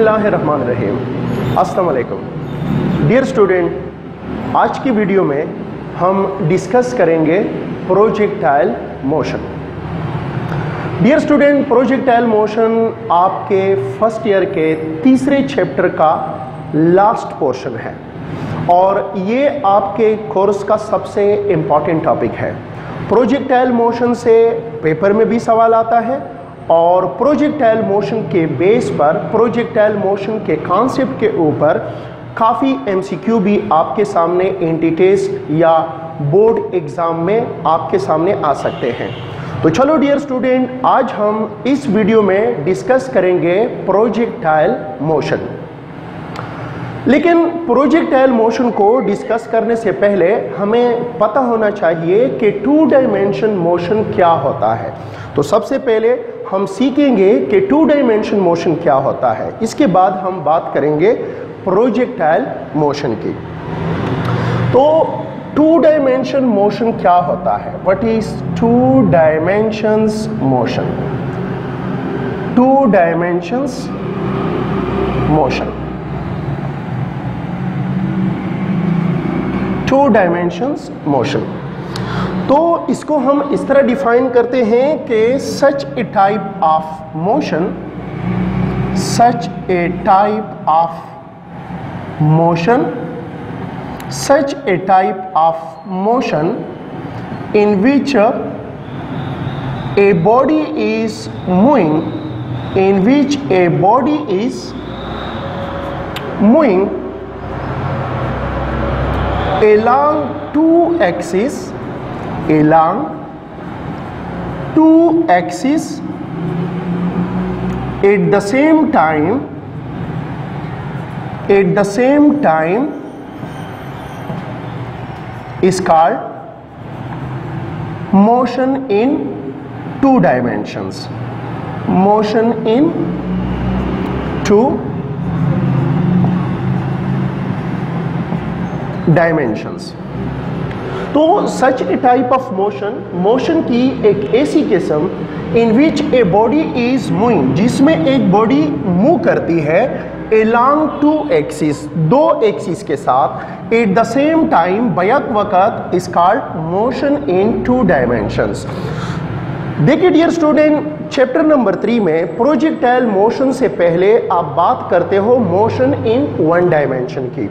बिस्मिल्लाहिर्रहमानिर्रहीम। अस्सलाम वालेकुम डियर स्टूडेंट, आज की वीडियो में हम डिस्कस करेंगे projectile motion. Dear student, projectile motion आपके फर्स्ट ईयर के तीसरे चैप्टर का लास्ट पोर्शन है और ये आपके कोर्स का सबसे इम्पॉर्टेंट टॉपिक है। प्रोजेक्टाइल मोशन से पेपर में भी सवाल आता है और प्रोजेक्टाइल मोशन के बेस पर, प्रोजेक्टाइल मोशन के कॉन्सेप्ट के ऊपर काफ़ी एमसीक्यू भी आपके सामने एंटी टेस्ट या बोर्ड एग्ज़ाम में आपके सामने आ सकते हैं। तो चलो डियर स्टूडेंट, आज हम इस वीडियो में डिस्कस करेंगे प्रोजेक्टाइल मोशन। लेकिन प्रोजेक्टाइल मोशन को डिस्कस करने से पहले हमें पता होना चाहिए कि टू डायमेंशन मोशन क्या होता है। तो सबसे पहले हम सीखेंगे कि टू डायमेंशन मोशन क्या होता है, इसके बाद हम बात करेंगे प्रोजेक्टाइल मोशन की। तो टू डायमेंशन मोशन क्या होता है? What is two dimensions motion? Two dimensions motion, two dimensions motion. तो इसको हम इस तरह डिफाइन करते हैं कि such a type of motion, such a type of motion, such a type of motion in which a body is moving, in which a body is moving along two axes, along two axes at the same time, at the same time is called motion in two dimensions, motion in two dimensions। तो सच a type of motion, motion की एक ऐसी किस्म इन विच a body is moving, जिसमें एक body move करती है along two axis, दो एक्सिस के साथ, एट द सेम टाइम, बैक वक़्त, is called motion in two dimensions. देखिए डियर स्टूडेंट, चैप्टर नंबर 3 में प्रोजेक्टाइल मोशन से पहले आप बात करते हो मोशन इन वन डायमेंशन की।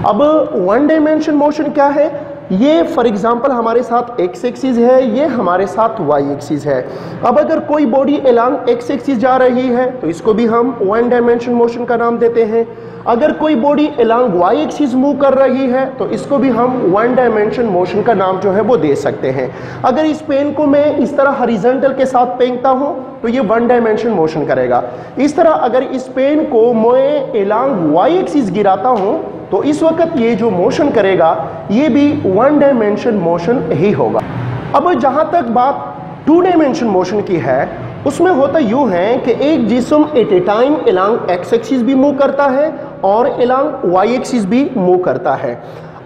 अब वन डायमेंशन मोशन क्या है? ये फॉर एग्जांपल हमारे साथ एक्स एक्सिस है, ये हमारे साथ वाई एक्सिस है। अब अगर कोई बॉडी अलोंग एक्स एक्सिस जा रही है तो इसको भी हम वन डायमेंशन मोशन का नाम देते हैं। अगर कोई body along Y axis move कर रही है तो इसको भी हम वन डायमेंशन मोशन का नाम जो है वो दे सकते हैं। अगर इस पेन को मैं इस तरह हॉरिजॉन्टल के साथ फेंकता हूं तो ये वन डायमेंशन मोशन करेगा। इस तरह अगर इस पेन को मैं अलोंग वाई एक्सिस गिराता हूं तो इस वक्त ये जो मोशन करेगा ये भी वन डायमेंशन मोशन ही होगा। अब जहां तक बात टू डायमेंशन मोशन की है, उसमें होता यूं है कि एक जिस्म at a time along X axis भी मूव करता है और अलोंग वाई एक्सिस भी मूव करता है।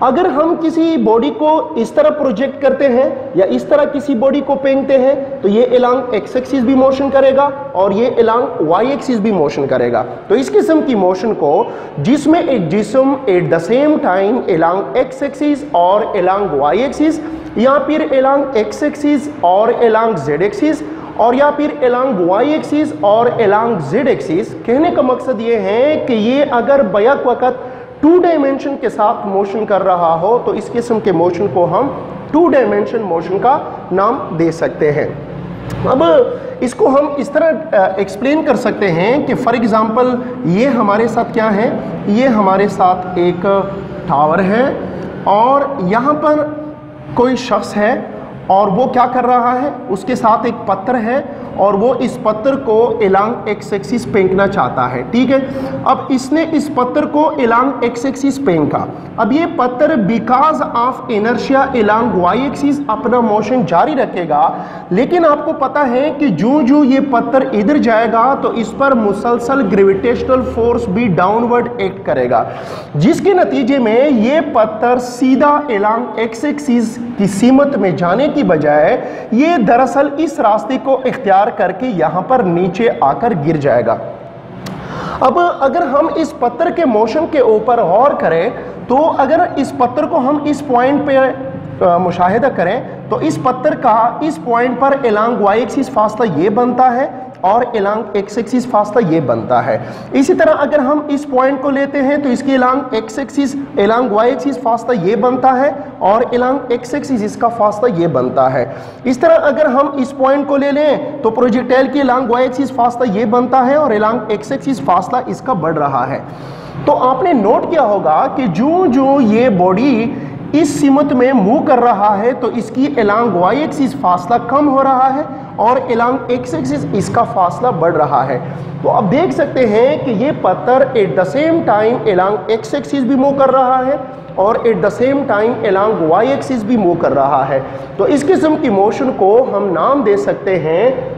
अगर हम किसी बॉडी को इस तरह प्रोजेक्ट करते हैं या इस तरह किसी बॉडी को फेंकते हैं तो ये अलोंग एक्स एक्सिस भी मोशन करेगा और ये अलोंग वाई एक्सिस भी मोशन करेगा। तो इस किस्म की मोशन को, जिसमें एक जिस्म eight the same time along X axis और अलोंग वाई एक्सिस, या फिर अलोंग एक्स एक्सिस और अलोंग जेड एक्सिस, और या फिर अलोंग वाई एक्सिस और अलोंग जेड एक्सिस, कहने का मकसद ये है कि ये अगर बैक वक़्त टू डायमेंशन के साथ मोशन कर रहा हो तो इस किस्म के मोशन को हम टू डायमेंशन मोशन का नाम दे सकते हैं। अब इसको हम इस तरह एक्सप्लेन कर सकते हैं कि फॉर एग्जांपल ये हमारे साथ क्या है? ये हमारे साथ एक टावर है और यहाँ पर कोई शख्स है और वो क्या कर रहा है? उसके साथ एक पत्थर है और वो इस पत्थर को अलोंग एक्स एक्सिस फेंकना चाहता है। ठीक है, अब इसने इस पत्थर को अलोंग एक्स एक्सिस फेंका। अब ये पत्थर because of inertia along Y axis अपना मोशन जारी रखेगा, लेकिन आपको पता है कि जो ये पत्थर इधर जाएगा तो इस पर मुसलसल ग्रेविटेशनल फोर्स भी डाउनवर्ड एक्ट करेगा, जिसके नतीजे में ये पत्थर सीधा अलोंग एक्स एक्सिस की सीमत में जाने की बजाय ये दरअसल इस रास्ते को इख्तियार करके यहां पर नीचे आकर गिर जाएगा। अब अगर हम इस पत्थर के मोशन के ऊपर गौर करें तो अगर इस पत्थर को हम इस पॉइंट पे मुशाहिदा करें तो इस पत्थर का इस पॉइंट पर एलांग वाई एक्सिस फासला ये बनता है और एलांग एक्स एक्सिस फासला ये बनता है। इसी तरह अगर हम इस पॉइंट को लेते हैं तो इसकी along X axis along Y axis फासला ये बनता है और एलांग एक्स एक्सिस इसका फासला ये बनता है। इस तरह अगर हम इस पॉइंट को ले लें तो प्रोजेक्टाइल की एलांग वाई एक्सिस फासला ये बनता है और एलांग एक्स एक्सिस फासला इसका बढ़ रहा है। तो आपने नोट किया होगा कि जो जो ये बॉडी इस सिमत में मूव कर रहा है तो इसकी एलांग वाई एक्सिस फासला कम हो रहा है और एलांग एक्स एक्सिस इसका फासला बढ़ रहा है। तो अब देख सकते हैं कि ये पत्थर at the same time along X axis भी मूव कर रहा है और at the same time along Y axis भी मूव कर रहा है। तो इस किस्म की मोशन को हम नाम दे सकते हैं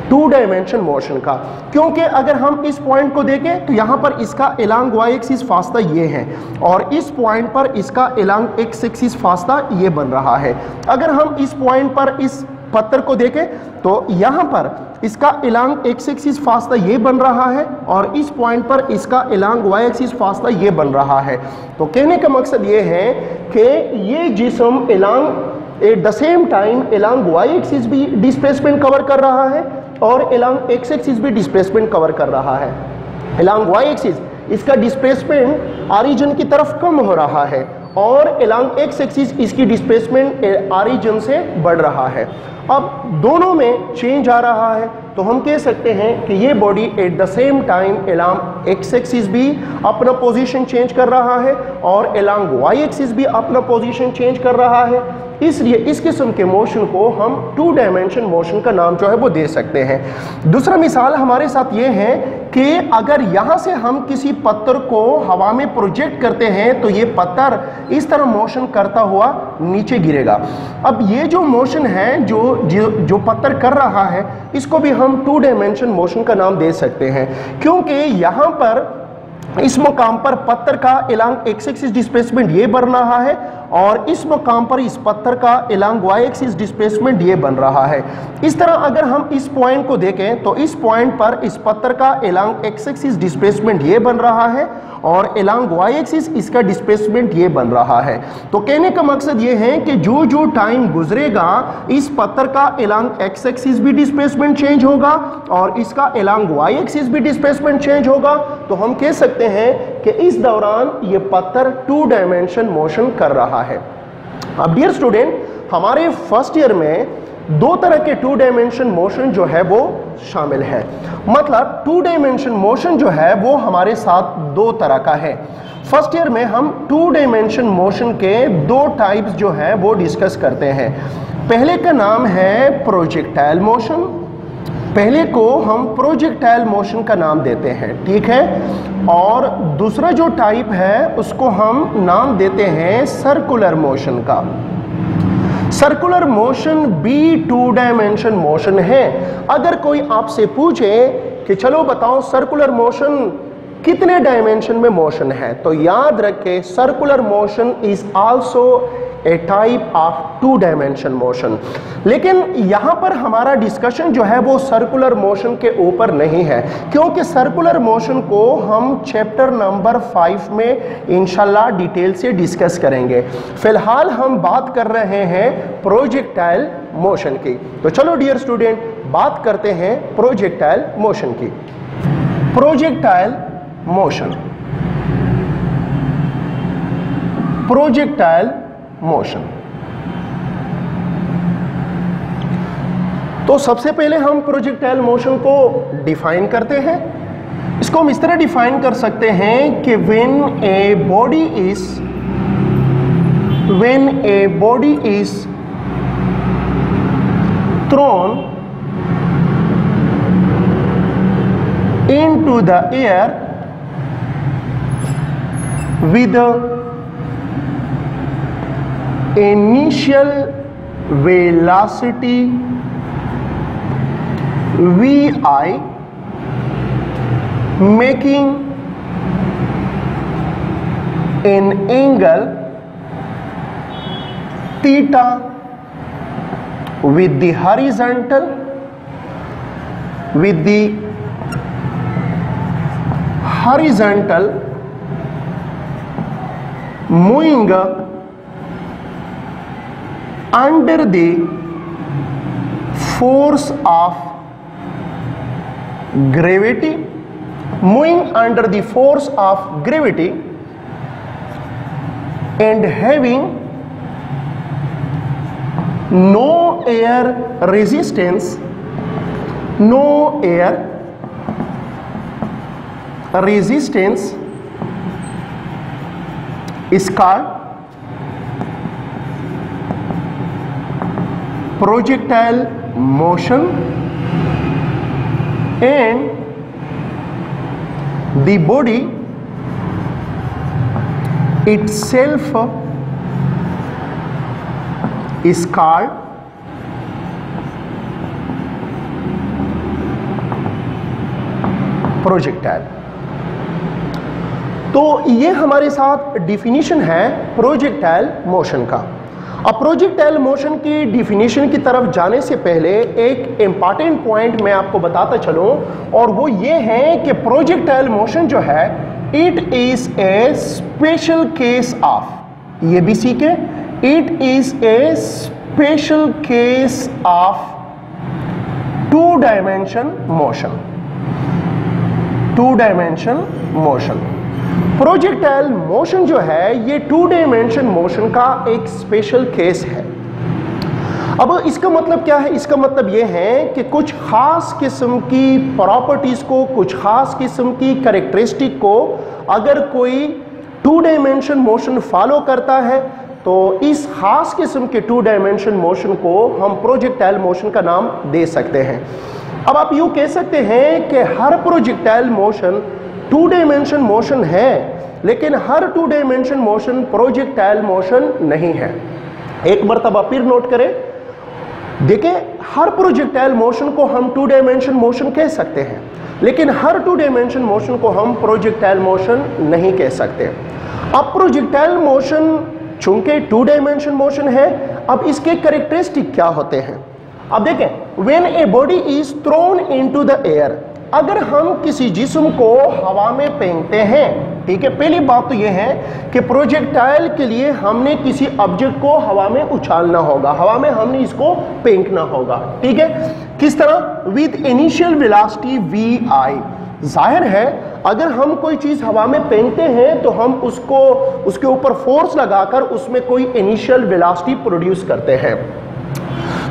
टू डायमेंशन मोशन का, क्योंकि अगर हम इस पॉइंट को देखें तो यहाँ पर इसका एलांग वाई एक्सिस फासला ये है और इस पॉइंट पर इसका एलांग एक्स एक्सिस फासला ये बन रहा है। अगर हम इस पॉइंट पर इस पत्थर को देखें तो यहाँ पर इसका एलांग एक्स एक्सिस फासला ये बन रहा है और इस पॉइंट पर इसका एलांग वाई एक्सिस फासला ये बन रहा है। तो कहने का मकसद ये है कि ये जिस्म along at the same time along Y axis भी डिस्प्लेसमेंट कवर कर रहा है और एलांग एक्स एक्सिस भी डिस्प्लेसमेंट कवर कर रहा है। एलांग वाई एक्सिस इसका डिस्प्लेसमेंट ऑरिजिन की तरफ कम हो रहा है और एलांग एक्स एक्सिस इसकी डिस्प्लेसमेंट ऑरिजिन से बढ़ रहा है। अब दोनों में चेंज आ रहा है तो हम कह सकते हैं कि ये body at the same time along X axis भी अपना पोजीशन चेंज कर रहा है और एलांग वाई एक्सिस भी अपना पोजीशन चेंज कर रहा है। इसलिए इस किस्म के मोशन को हम टू डायमेंशन मोशन का नाम जो है वो दे सकते हैं। दूसरा मिसाल हमारे साथ ये है कि अगर यहाँ से हम किसी पत्थर को हवा में प्रोजेक्ट करते हैं तो ये पत्थर इस तरह मोशन करता हुआ नीचे गिरेगा। अब ये जो मोशन है जो पत्थर कर रहा है इसको भी हम टू डायमेंशन मोशन का नाम दे सकते हैं, क्योंकि यहाँ पर इस मुकाम पर पत्थर का एलांग एक्स एक्सिस डिस्प्लेसमेंट ये बन रहा है और इस मुकाम पर इस पत्थर का एलांग वाई एक्सिस डिस्प्लेसमेंट ये बन रहा है। इस तरह अगर हम इस पॉइंट को देखें तो इस पॉइंट पर इस पत्थर का एलांग एक्स एक्सिस डिस्प्लेसमेंट ये बन रहा है और एलांग वाई एक्सिस इसका डिस्प्लेसमेंट ये बन रहा है। तो कहने का मकसद ये है कि जो जो टाइम गुजरेगा इस पत्थर का एलांग एक्स एक्सिस भी डिस्प्लेसमेंट चेंज होगा और इसका एलांग वाई एक्सिस भी डिस्प्लेसमेंट चेंज होगा। तो हम कह सकते हैं कि इस दौरान ये पत्थर टू डायमेंशन मोशन कर रहा है। अब डियर स्टूडेंट, हमारे फर्स्ट ईयर में दो तरह के टू डायमेंशन मोशन जो है वो शामिल है। मतलब टू डायमेंशन मोशन जो है वो हमारे साथ दो तरह का है। फर्स्ट ईयर में हम टू डायमेंशन मोशन के दो टाइप्स जो है वो डिस्कस करते हैं। पहले का नाम है प्रोजेक्टाइल मोशन, पहले को हम प्रोजेक्टाइल मोशन का नाम देते हैं, ठीक है। और दूसरा जो टाइप है उसको हम नाम देते हैं सर्कुलर मोशन का। सर्कुलर मोशन भी टू डायमेंशन मोशन है। अगर कोई आपसे पूछे कि चलो बताओ सर्कुलर मोशन कितने डायमेंशन में मोशन है, तो याद रखें circular motion is also a type of two dimension motion. लेकिन यहाँ पर हमारा डिस्कशन जो है वो सर्कुलर मोशन के ऊपर नहीं है, क्योंकि सर्कुलर मोशन को हम चैप्टर नंबर 5 में इंशाल्लाह डिटेल से डिस्कस करेंगे। फिलहाल हम बात कर रहे हैं प्रोजेक्टाइल मोशन की। तो चलो डियर स्टूडेंट बात करते हैं प्रोजेक्टाइल मोशन की। Projectile motion, projectile motion. तो सबसे पहले हम प्रोजेक्टाइल मोशन को डिफाइन करते हैं। इसको हम इस तरह डिफाइन कर सकते हैं कि when a body is throne into the air with the initial velocity vi making an angle theta with the horizontal moving under the force of gravity, moving under the force of gravity and having no air resistance, no air resistance is called projectile motion, and the body itself is called projectile. तो ये हमारे साथ definition है projectile motion का। अब projectile motion की definition की तरफ जाने से पहले एक इंपॉर्टेंट पॉइंट मैं आपको बताता चलूं, और वो ये है कि प्रोजेक्टाइल मोशन जो है it is a special case of, ये भी सीखे, it is a special case of two dimension motion, two dimension motion. Projectile motion जो है ये टू डायमेंशन मोशन का एक स्पेशल केस है। अब इसका मतलब क्या है? इसका मतलब ये है कि कुछ खास किस्म की प्रॉपर्टीज को, कुछ खास किस्म की कैरेक्टरिस्टिक को अगर कोई टू डायमेंशन मोशन फॉलो करता है तो इस खास किस्म के टू डायमेंशन मोशन को हम प्रोजेक्टाइल मोशन का नाम दे सकते हैं। अब आप यूं कह सकते हैं कि हर projectile motion two dimension motion है, लेकिन हर two dimension motion projectile motion नहीं है। एक मर्तबा फिर नोट करें, देखें, हर प्रोजेक्टाइल मोशन को हम टू डायमेंशन मोशन कह सकते हैं, लेकिन हर टू डायमेंशन मोशन को हम प्रोजेक्टाइल मोशन नहीं कह सकते। अब प्रोजेक्टाइल मोशन चूंकि टू डायमेंशन मोशन है, अब इसके कैरेक्टरिस्टिक क्या होते हैं? अब देखें, when a body is throne into the air, अगर हम किसी जिस्म को हवा में फेंकते हैं, ठीक है, पहली बात तो यह है कि प्रोजेक्टाइल के लिए हमने किसी ऑब्जेक्ट को हवा में उछालना होगा, हवा में हमने इसको फेंकना होगा, ठीक है। किस तरह? With initial velocity vi। जाहिर है अगर हम कोई चीज हवा में फेंकते हैं तो हम उसको उसके ऊपर फोर्स लगाकर उसमें कोई इनिशियल वेलोसिटी प्रोड्यूस करते हैं,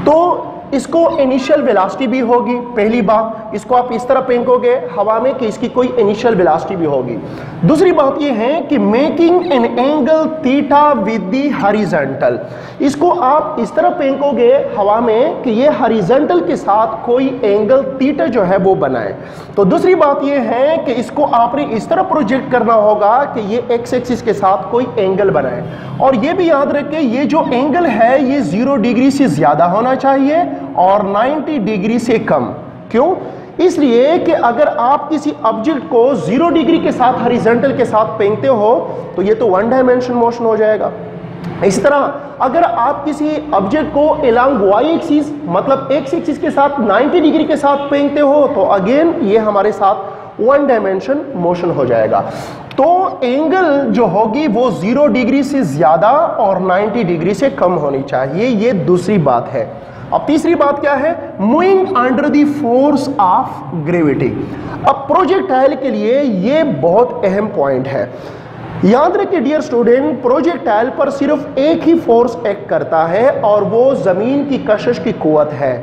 तो इसको इनिशियल वेलोसिटी भी होगी। पहली बात, इसको आप इस तरह फेंकोगे हवा में कि इसकी कोई इनिशियल वेलोसिटी भी होगी। दूसरी बात यह है कि making an angle theta with the horizontal, इसको आप इस तरह फेंकोगे हवा में कि ये हॉरिजॉन्टल के साथ कोई एंगल थीटा जो है वो बनाए। तो दूसरी बात यह है कि इसको आपने इस तरह प्रोजेक्ट करना होगा कि ये एक्स एक्सिस के साथ कोई एंगल बनाए, और ये भी याद रखें ये जो एंगल है ये 0 डिग्री से ज्यादा होना चाहिए और 90 डिग्री से कम। क्यों? इसलिए कि अगर आप किसी ऑब्जेक्ट को 0 डिग्री के साथ हॉरिजॉन्टल के साथ फेंकते हो तो ये तो वन डायमेंशन मोशन हो जाएगा। इसी तरह अगर आप किसी ऑब्जेक्ट को अलोंग वाई एक्सिस मतलब एक्स एक्सिस के साथ 90 डिग्री के साथ फेंकते हो तो अगेन ये हमारे साथ वन डायमेंशन मोशन हो जाएगा। तो एंगल जो होगी वो 0 डिग्री से ज्यादा और 90 डिग्री से कम होनी चाहिए, ये दूसरी बात है। अब तीसरी बात क्या है? Moving under the force of gravity. अब प्रोजेक्टाइल के लिए ये बहुत अहम पॉइंट है। याद रखिए डियर स्टूडेंट, प्रोजेक्टाइल पर सिर्फ एक ही फोर्स एक्ट करता है और वो जमीन की कशिश की कुव्वत है।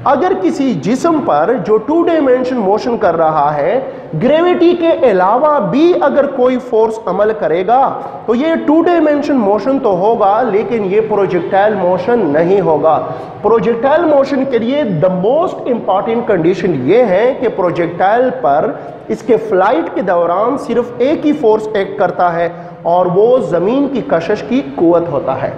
अगर किसी जिस्म पर जो टू डायमेंशन मोशन कर रहा है ग्रेविटी के अलावा भी अगर कोई फोर्स अमल करेगा तो ये टू डायमेंशन मोशन तो होगा, लेकिन ये प्रोजेक्टाइल मोशन नहीं होगा। प्रोजेक्टाइल मोशन के लिए द मोस्ट इंपॉर्टेंट कंडीशन ये है कि प्रोजेक्टाइल पर इसके फ्लाइट के दौरान सिर्फ एक ही फोर्स एक्ट करता है और वो जमीन की कशिश की कुव्वत होता है।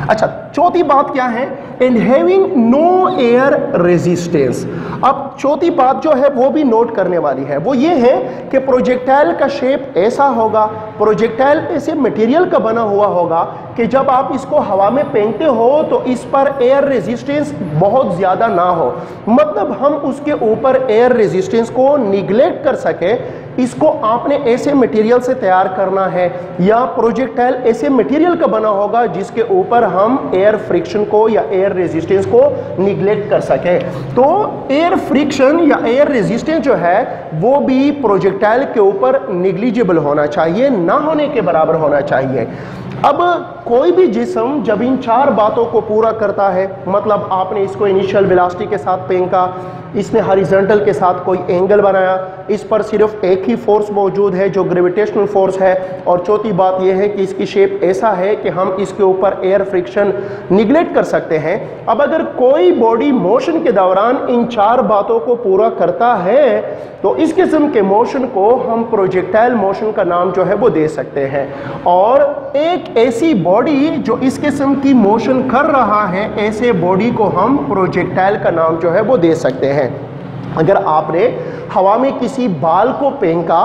अच्छा, चौथी बात क्या है? And having no air resistance. अब चौथी बात जो है वो भी नोट करने वाली है, वो ये है कि प्रोजेक्टाइल का शेप ऐसा होगा, प्रोजेक्टाइल ऐसे मटेरियल का बना हुआ होगा कि जब आप इसको हवा में फेंकते हो तो इस पर एयर रेजिस्टेंस बहुत ज्यादा ना हो, मतलब हम उसके ऊपर एयर रेजिस्टेंस को निगलेक्ट कर सके इसको आपने ऐसे मटेरियल से तैयार करना है या प्रोजेक्टाइल ऐसे मटेरियल का बना होगा जिसके ऊपर हम एयर फ्रिक्शन को या एयर रेजिस्टेंस को निगलेक्ट कर सके। तो एयर फ्रिक्शन या एयर रेजिस्टेंस जो है वो भी प्रोजेक्टाइल के ऊपर निग्लिजिबल होना चाहिए, ना होने के बराबर होना चाहिए। अब कोई भी जिस्म जब इन 4 बातों को पूरा करता है, मतलब आपने इसको इनिशियल वेलोसिटी के साथ फेंका, इसने हॉरिजॉन्टल के साथ कोई एंगल बनाया, इस पर सिर्फ एक ही फोर्स मौजूद है जो ग्रेविटेशनल फोर्स है, और चौथी बात यह है कि इसकी शेप ऐसा है कि हम इसके ऊपर एयर फ्रिक्शन निगलेक्ट कर सकते हैं। अब अगर कोई बॉडी मोशन के दौरान इन 4 बातों को पूरा करता है तो इस किस्म के मोशन को हम प्रोजेक्टाइल मोशन का नाम जो है वो दे सकते हैं। और एक ऐसी बॉडी जो इस किस्म की मोशन कर रहा है, ऐसे बॉडी को हम प्रोजेक्टाइल का नाम जो है वो दे सकते हैं। अगर आपने हवा में किसी बाल को फेंका,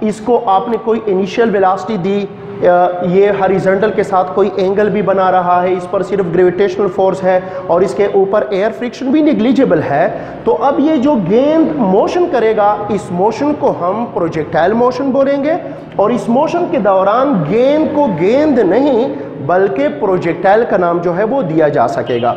इसको आपने कोई इनिशियल वेलोसिटी दी, ये हॉरिजॉन्टल के साथ कोई एंगल भी बना रहा है, इस पर सिर्फ ग्रेविटेशनल फोर्स है और इसके ऊपर एयर फ्रिक्शन भी निग्लिजिबल है, तो अब ये जो गेंद मोशन करेगा, इस मोशन को हम प्रोजेक्टाइल मोशन बोलेंगे। और इस मोशन के दौरान गेंद को गेंद नहीं बल्कि प्रोजेक्टाइल का नाम जो है वो दिया जा सकेगा।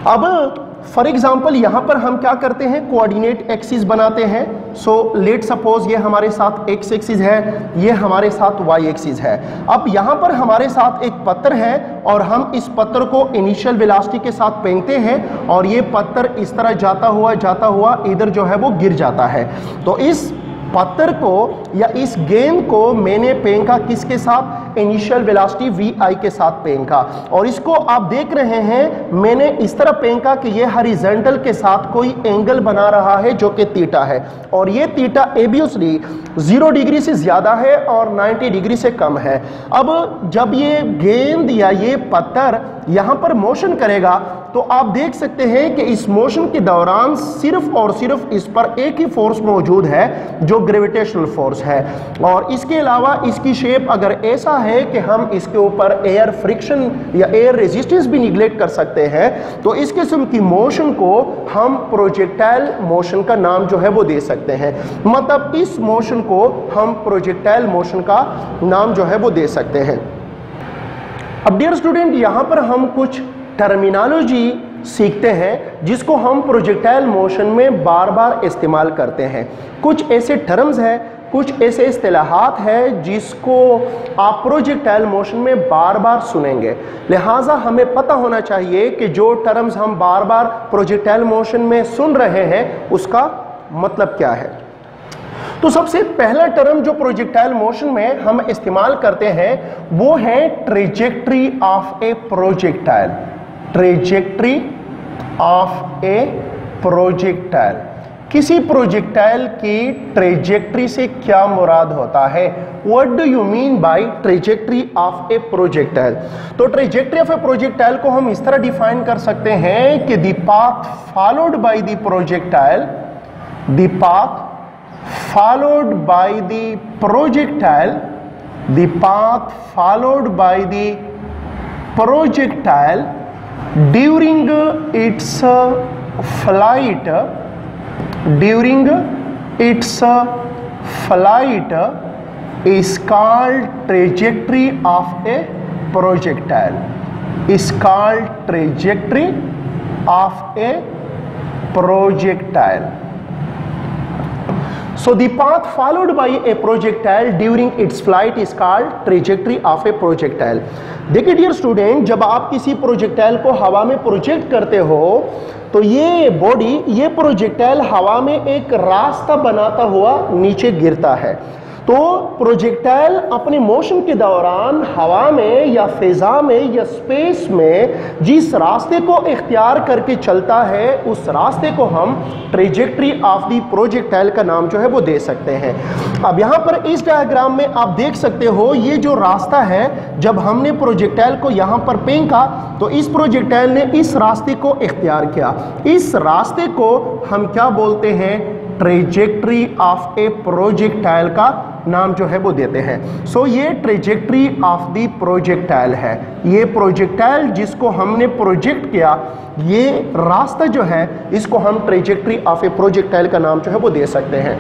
अब फॉर एग्जाम्पल यहाँ पर हम क्या करते हैं, कोऑर्डिनेट एक्सिस बनाते हैं। सो लेट सपोज ये हमारे साथ एक्स एक्सिस है, ये हमारे साथ वाई एक्सिस है। अब यहाँ पर हमारे साथ एक पत्थर है और हम इस पत्थर को इनिशियल वेलोसिटी के साथ फेंकते हैं और ये पत्थर इस तरह जाता हुआ इधर जो है वो गिर जाता है। तो इस पत्थर को या इस गेंद को मैंने फेंका किसके साथ, इनिशियल वेलोसिटी vi के साथ फेंका, और इसको आप देख रहे हैं मैंने इस तरह फेंका कि ये हॉरिजॉन्टल के साथ कोई एंगल बना रहा है जो कि थीटा है, और ये थीटा ऑब्वियसली 0 डिग्री से ज्यादा है और 90 डिग्री से कम है। अब जब ये गेंद या ये पत्थर यहां पर मोशन करेगा तो आप देख सकते हैं कि इस मोशन के दौरान सिर्फ और सिर्फ इस पर एक ही फोर्स मौजूद है जो ग्रेविटेशनल फोर्स है, और इसके अलावा इसकी शेप अगर ऐसा है कि हम इसके ऊपर एयर फ्रिक्शन या एयर रेजिस्टेंस भी निगलेक्ट कर सकते हैं, तो इस किस्म की मोशन को हम प्रोजेक्टाइल मोशन का नाम जो है वो दे सकते हैं। मतलब इस मोशन को हम प्रोजेक्टाइल मोशन का नाम जो है वो दे सकते हैं। अब डियर स्टूडेंट, यहां पर हम कुछ टर्मिनोलॉजी सीखते हैं जिसको हम प्रोजेक्टाइल मोशन में बार बार इस्तेमाल करते हैं। कुछ ऐसे टर्म्स हैं, कुछ ऐसे इस्तिलाहात हैं जिसको आप प्रोजेक्टाइल मोशन में बार बार सुनेंगे, लिहाजा हमें पता होना चाहिए कि जो टर्म्स हम बार बार प्रोजेक्टाइल मोशन में सुन रहे हैं उसका मतलब क्या है। तो सबसे पहला टर्म जो प्रोजेक्टाइल मोशन में हम इस्तेमाल करते हैं वो है trajectory of A projectile. Trajectory of A projectile, किसी प्रोजेक्टाइल की ट्रेजेक्ट्री से क्या मुराद होता है, what do you mean by trajectory of A projectile. तो ट्रेजेक्ट्री ऑफ ए प्रोजेक्टाइल को हम इस तरह डिफाइन कर सकते हैं कि the path followed by the projectile, the path followed by the projectile, the path followed by the projectile during its flight, during its flight is called trajectory of a projectile, is called trajectory of a projectile. So the path followed by a projectile during its flight is called trajectory of a projectile. देखिए dear student, जब आप किसी projectile को हवा में project करते हो तो ये बॉडी, ये प्रोजेक्टाइल हवा में एक रास्ता बनाता हुआ नीचे गिरता है। तो प्रोजेक्टाइल अपने मोशन के दौरान हवा में या फिजा में या स्पेस में जिस रास्ते को इख्तियार करके चलता है उस रास्ते को हम ट्रेजेक्ट्री ऑफ द प्रोजेक्टाइल का नाम जो है वो दे सकते हैं। अब यहाँ पर इस डायग्राम में आप देख सकते हो ये जो रास्ता है, जब हमने प्रोजेक्टाइल को यहाँ पर फेंका तो इस प्रोजेक्टाइल ने इस रास्ते को इख्तियार किया। इस रास्ते को हम क्या बोलते हैं, ट्रेजेक्ट्री ऑफ ए प्रोजेक्टाइल का नाम जो है वो देते हैं। सो ये ट्रेजेक्ट्री ऑफ द प्रोजेक्टाइल है। ये प्रोजेक्टाइल जिसको हमने प्रोजेक्ट किया, ये रास्ता जो है इसको हम ट्रेजेक्ट्री ऑफ ए प्रोजेक्टाइल का नाम जो है वो दे सकते हैं।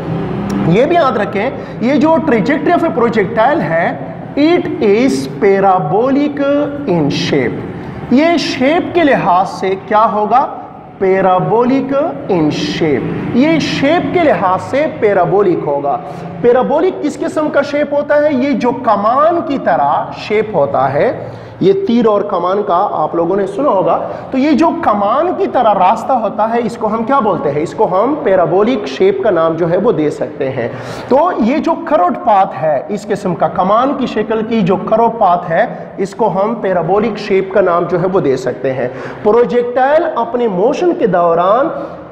ये भी याद रखें, ये जो ट्रेजेक्ट्री ऑफ ए प्रोजेक्टाइल है, it is parabolic in shape. ये शेप के लिहाज से क्या होगा? Parabolic in shape. ये शेप के लिहाज से पैराबोलिक होगा। पैराबोलिक किस किस्म का शेप होता है? ये जो कमान की तरह शेप होता है, ये तीर और कमान का आप लोगों ने सुना होगा। तो ये जो कमान की तरह रास्ता होता है, इसको हम क्या बोलते हैं? इसको हम पैराबोलिक शेप का नाम जो है वो दे सकते हैं। तो ये जो कर्व्ड पाथ है, इस किस्म का कमान की शक्ल की जो कर्व्ड पाथ है, इसको हम पैराबोलिक शेप का नाम जो है वो दे सकते हैं। प्रोजेक्टाइल अपने मोशन के दौरान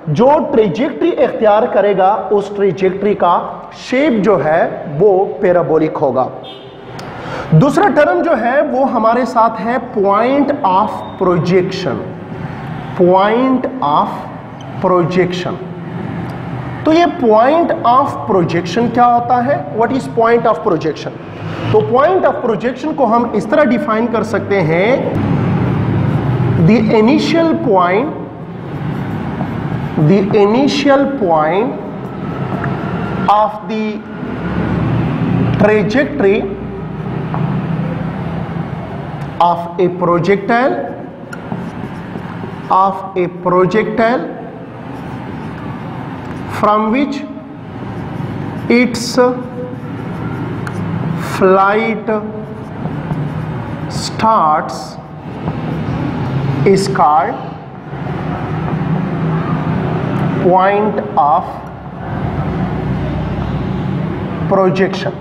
जो ट्रेजेक्ट्री इख्तियार करेगा, उस ट्रेजेक्ट्री का शेप जो है वो पैराबोलिक होगा। दूसरा टर्म जो है वो हमारे साथ है point of projection. Point of projection. तो ये पॉइंट ऑफ प्रोजेक्शन क्या होता है? What is point of projection? तो पॉइंट ऑफ प्रोजेक्शन को हम इस तरह डिफाइन कर सकते हैं, the initial point of the trajectory of a projectile from which its flight starts is called point of projection।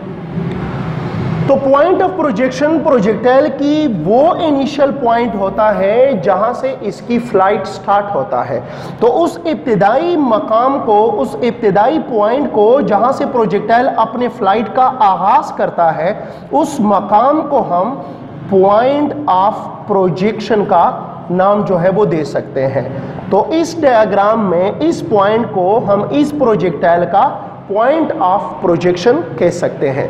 तो पॉइंट ऑफ प्रोजेक्शन प्रोजेक्टाइल की वो इनिशियल पॉइंट होता है जहां से इसकी फ्लाइट स्टार्ट होता है। तो उस इब्तिदाई मकाम को, उस इब्तिदाई पॉइंट को जहां से प्रोजेक्टाइल अपने फ्लाइट का आगाज करता है, उस मकाम को हम पॉइंट ऑफ प्रोजेक्शन का नाम जो है वो दे सकते हैं। तो इस डायग्राम में इस पॉइंट को हम इस प्रोजेक्टाइल का पॉइंट ऑफ प्रोजेक्शन कह सकते हैं।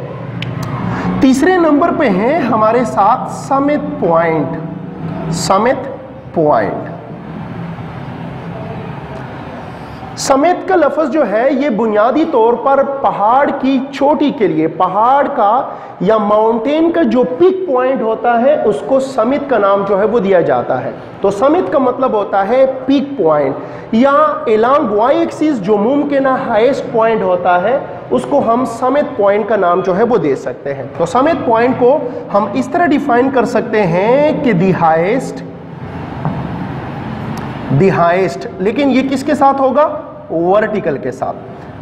तीसरे नंबर पे है हमारे साथ समित पॉइंट। समित पॉइंट, समित का लफ्ज जो है ये बुनियादी तौर पर पहाड़ की चोटी के लिए, पहाड़ का या माउंटेन का जो पीक पॉइंट होता है, उसको समित का नाम जो है वो दिया जाता है। तो समित का मतलब होता है पीक पॉइंट, या एलॉन्ग वाई एक्सिस जो मुमकिन हाईएस्ट पॉइंट होता है, उसको हम समित पॉइंट का नाम जो है वो दे सकते हैं। तो समित पॉइंट को हम इस तरह डिफाइन कर सकते हैं कि द हाईएस्ट, लेकिन ये किसके साथ होगा? वर्टिकल के साथ।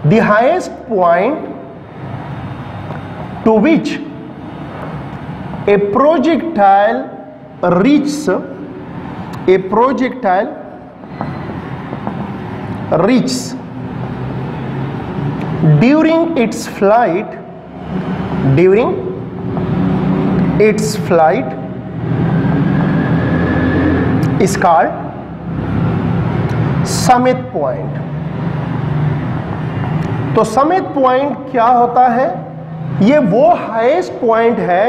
The highest point two which A projectile reach during its flight is called Samit point. तो समित पॉइंट क्या होता है? ये वो हाईएस्ट पॉइंट है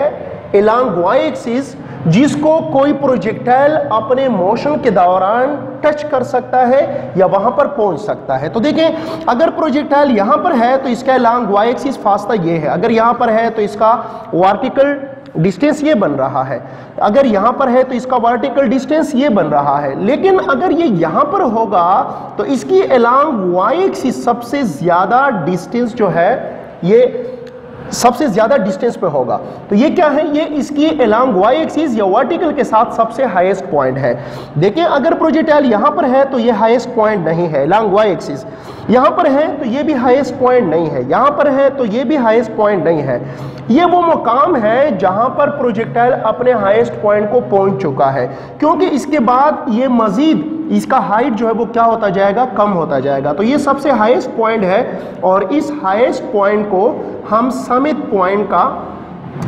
along y एक्सिस जिसको कोई प्रोजेक्टाइल अपने मोशन के दौरान टच कर सकता है या वहां पर पहुंच सकता है। तो देखें, अगर प्रोजेक्टाइल यहां पर है तो इसका अलॉन्ग y एक्सिस फासला ये है, अगर यहां पर है तो इसका वर्टिकल डिस्टेंस ये बन रहा है, अगर यहां पर है तो इसका वर्टिकल डिस्टेंस ये बन रहा है। लेकिन अगर ये यहां पर होगा तो इसकी अलॉन्ग y एक्सिस सबसे ज्यादा डिस्टेंस जो है, ये सबसे ज्यादा डिस्टेंस पे होगा। तो ये क्या है? ये इसकी अलॉन्ग y एक्सिस या वर्टिकल के साथ सबसे हाईएस्ट पॉइंट है। देखिए, अगर प्रोजेक्टाइल यहां पर है तो ये हाईएस्ट पॉइंट नहीं है अलॉन्ग y एक्सिस, यहां पर है तो ये भी हाईएस्ट पॉइंट नहीं है, यहां पर है तो ये भी हाईएस्ट पॉइंट नहीं है। ये वो मुकाम है जहां पर प्रोजेक्टाइल अपने हाईएस्ट पॉइंट को पहुंच चुका है, क्योंकि इसके बाद ये मजीद इसका हाइट जो है वो क्या होता जाएगा? कम होता जाएगा। तो ये सबसे हाईएस्ट पॉइंट है और इस हाईएस्ट पॉइंट को हम समित पॉइंट का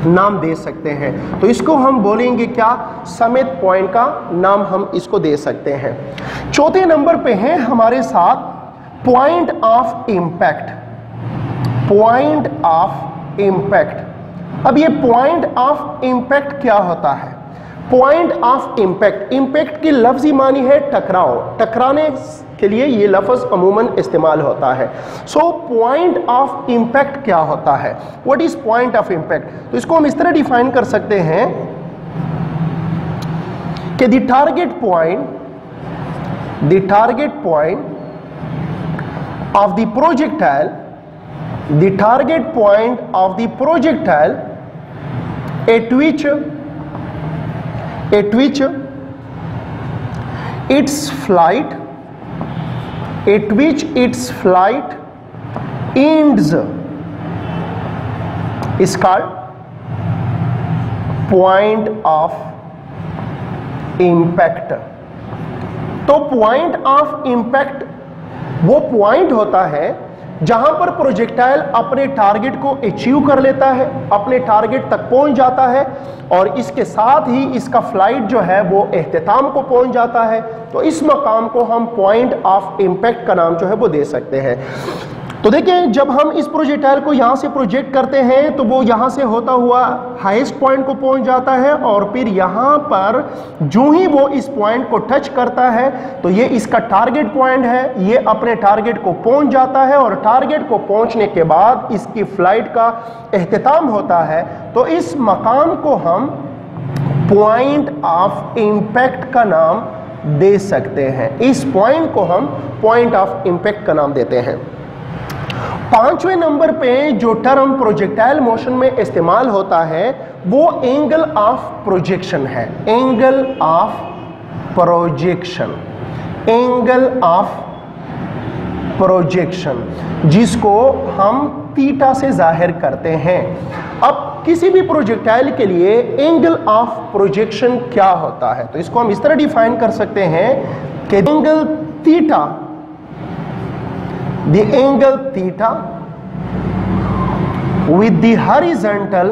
नाम दे सकते हैं। तो इसको हम बोलेंगे क्या? समित पॉइंट का नाम हम इसको दे सकते हैं। चौथे नंबर पे है हमारे साथ point of impact. Point of impact. अब ये पॉइंट ऑफ इंपैक्ट क्या होता है? पॉइंट ऑफ इंपैक्ट, इंपैक्ट की लफ्जी मानी है टकराव, टकराने के लिए ये लफ्ज अमूमन इस्तेमाल होता है। सो पॉइंट ऑफ इंपैक्ट क्या होता है, what is point of impact? तो इसको हम इस तरह डिफाइन कर सकते हैं कि the target point of the projectile, the target point of the projectile at which its flight ends is called point of impact। तो पॉइंट ऑफ इंपैक्ट वो पॉइंट होता है जहां पर प्रोजेक्टाइल अपने टारगेट को अचीव कर लेता है, अपने टारगेट तक पहुंच जाता है और इसके साथ ही इसका फ्लाइट जो है वो एख्तिताम को पहुंच जाता है। तो इस मकाम को हम पॉइंट ऑफ इंपैक्ट का नाम जो है वो दे सकते हैं। तो देखें, जब हम इस प्रोजेक्टाइल को यहाँ से प्रोजेक्ट करते हैं तो वो यहाँ से होता हुआ हाईएस्ट पॉइंट को पहुँच जाता है और फिर यहाँ पर जो ही वो इस पॉइंट को टच करता है तो ये इसका टारगेट पॉइंट है, ये अपने टारगेट को पहुँच जाता है और टारगेट को पहुँचने के बाद इसकी फ्लाइट का एख्तिताम होता है। तो इस मकाम को हम पॉइंट ऑफ इंपैक्ट का नाम दे सकते हैं, इस पॉइंट को हम पॉइंट ऑफ इंपैक्ट का नाम देते हैं। पांचवें नंबर पे जो टर्म प्रोजेक्टाइल मोशन में इस्तेमाल होता है वो एंगल ऑफ प्रोजेक्शन है, angle of projection, angle of projection, जिसको हम थीटा से जाहिर करते हैं। अब किसी भी प्रोजेक्टाइल के लिए एंगल ऑफ प्रोजेक्शन क्या होता है, तो इसको हम इस तरह डिफाइन कर सकते हैं कि angle theta, the angle theta with the horizontal,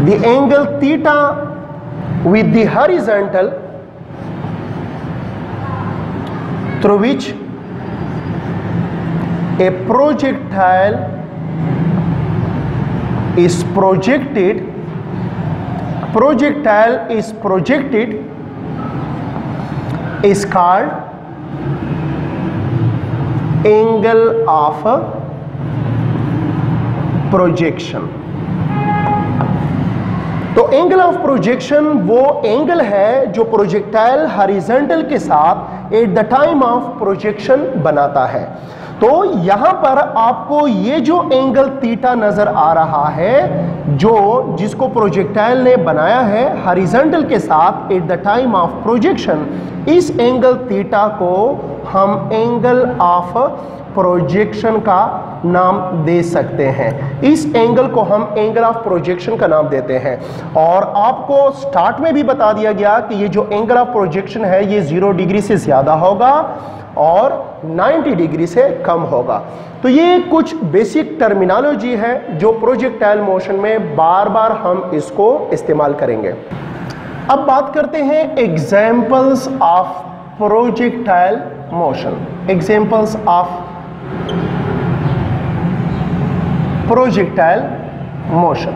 the angle theta with the horizontal through which a projectile is projected, is called angle of projection. तो एंगल ऑफ प्रोजेक्शन वो एंगल है जो प्रोजेक्टाइल हॉरिजॉन्टल के साथ at the time of projection बनाता है। तो यहां पर आपको ये जो एंगल थीटा नजर आ रहा है, जो जिसको प्रोजेक्टाइल ने बनाया है हॉरिजॉन्टल के साथ at the time of projection, इस एंगल थीटा को हम एंगल ऑफ प्रोजेक्शन का नाम दे सकते हैं। इस एंगल को हम एंगल ऑफ प्रोजेक्शन का नाम देते हैं। और आपको स्टार्ट में भी बता दिया गया कि ये जो एंगल ऑफ प्रोजेक्शन है ये 0 डिग्री से ज्यादा होगा और 90 डिग्री से कम होगा। तो ये कुछ बेसिक टर्मिनोलॉजी है जो प्रोजेक्टाइल मोशन में बार बार हम इसको इस्तेमाल करेंगे। अब बात करते हैं examples of projectile motion, examples of projectile motion.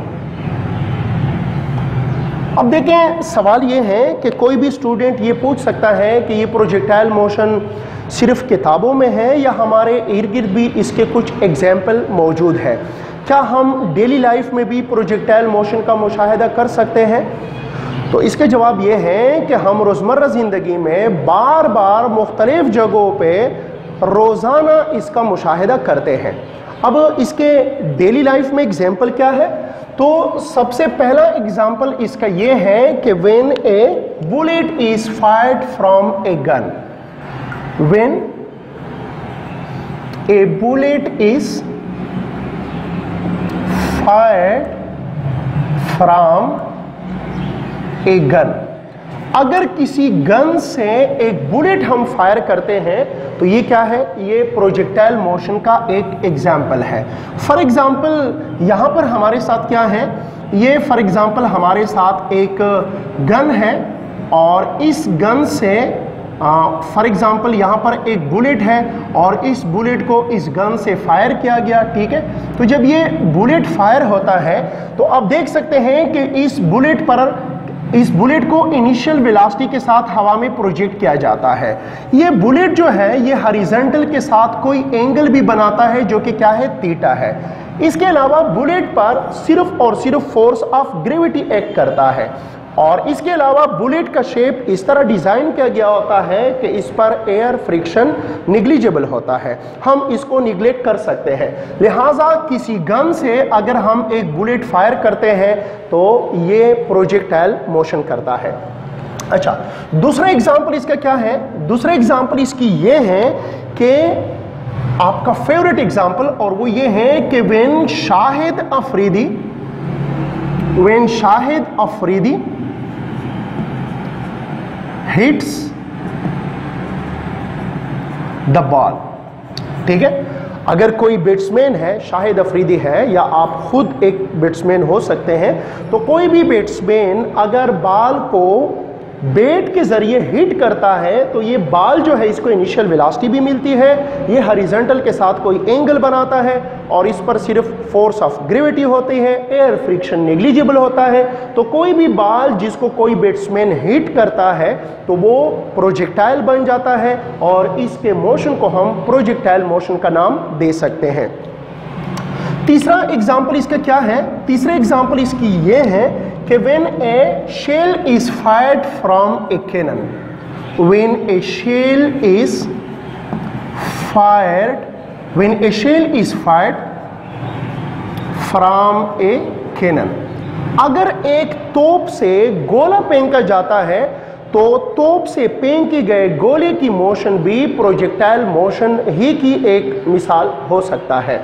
अब देखें, सवाल ये है कि कोई भी स्टूडेंट ये पूछ सकता है कि ये प्रोजेक्टाइल मोशन सिर्फ किताबों में है या हमारे इर्द गिर्द भी इसके कुछ एग्जाम्पल मौजूद है। क्या हम डेली लाइफ में भी प्रोजेक्टाइल मोशन का मुशाहिदा कर सकते हैं? तो इसके जवाब ये है कि हम रोज़मर्रा ज़िंदगी में बार बार मुख्तलिफ जगहों पे रोज़ाना इसका मुशाहिदा करते हैं। अब इसके डेली लाइफ में एग्जाम्पल क्या है? तो सबसे पहला एग्जाम्पल इसका ये है कि when A bullet is fired from a gun, when A bullet is fired from a gun, अगर किसी गन से एक बुलेट हम फायर करते हैं तो ये क्या है? ये प्रोजेक्टाइल मोशन का एक एग्जाम्पल है। फॉर एग्जाम्पल यहाँ पर हमारे साथ क्या है? ये फॉर एग्जाम्पल हमारे साथ एक गन है और इस गन से फॉर एग्जाम्पल यहाँ पर एक बुलेट है और इस बुलेट को इस गन से फायर किया गया, ठीक है। तो जब ये बुलेट फायर होता है तो आप देख सकते हैं कि इस बुलेट को इनिशियल वेलोसिटी के साथ हवा में प्रोजेक्ट किया जाता है। ये बुलेट जो है ये हॉरिजॉन्टल के साथ कोई एंगल भी बनाता है जो कि क्या है, थीटा है। इसके अलावा बुलेट पर सिर्फ और सिर्फ फोर्स ऑफ ग्रेविटी एक्ट करता है और इसके अलावा बुलेट का शेप इस तरह डिजाइन किया गया होता है कि इस पर एयर फ्रिक्शन निग्लिजिबल होता है, हम इसको निग्लेक्ट कर सकते हैं। लिहाजा किसी गन से अगर हम एक बुलेट फायर करते हैं तो ये प्रोजेक्टाइल मोशन करता है। अच्छा, दूसरा एग्जांपल इसका क्या है? दूसरा एग्जांपल इसकी ये है कि आपका फेवरेट एग्जांपल, और वो ये है कि when Shahid Afridi hits the ball, ठीक है। अगर कोई बैट्समैन है, शाहिद अफरीदी है या आप खुद एक बैट्समैन हो सकते हैं, तो कोई भी बैट्समैन अगर बॉल को बैट के जरिए हिट करता है तो ये बॉल जो है इसको इनिशियल वेलोसिटी भी मिलती है, ये हॉरिजॉन्टल के साथ कोई एंगल बनाता है और इस पर सिर्फ फोर्स ऑफ ग्रेविटी होती है, एयर फ्रिक्शन नेग्लिजिबल होता है। तो कोई भी बॉल जिसको कोई बैट्समैन हिट करता है तो वो प्रोजेक्टाइल बन जाता है और इसके मोशन को हम प्रोजेक्टाइल मोशन का नाम दे सकते हैं। तीसरा एग्जाम्पल इसका क्या है? तीसरा एग्जाम्पल इसकी ये है कि when a shell is fired from a cannon, when a shell is fired from a cannon, अगर एक तोप से गोला फेंका जाता है तो तोप से फेंके गए गोले की मोशन भी प्रोजेक्टाइल मोशन ही की एक मिसाल हो सकता है,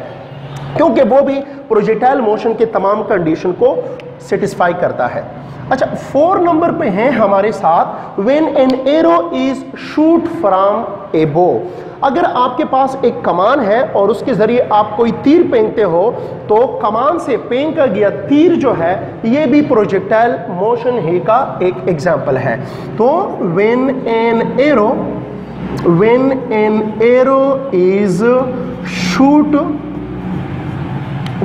क्योंकि वो भी प्रोजेक्टाइल मोशन के तमाम कंडीशन को सेटिस्फाई करता है। अच्छा, 4 नंबर पे हैं हमारे साथ when an arrow is shoot from a bow. अगर आपके पास एक कमान है और उसके जरिए आप कोई तीर फेंकते हो तो कमान से फेंका गया तीर जो है ये भी प्रोजेक्टाइल मोशन ही का एक एग्जाम्पल है। तो when an arrow is shoot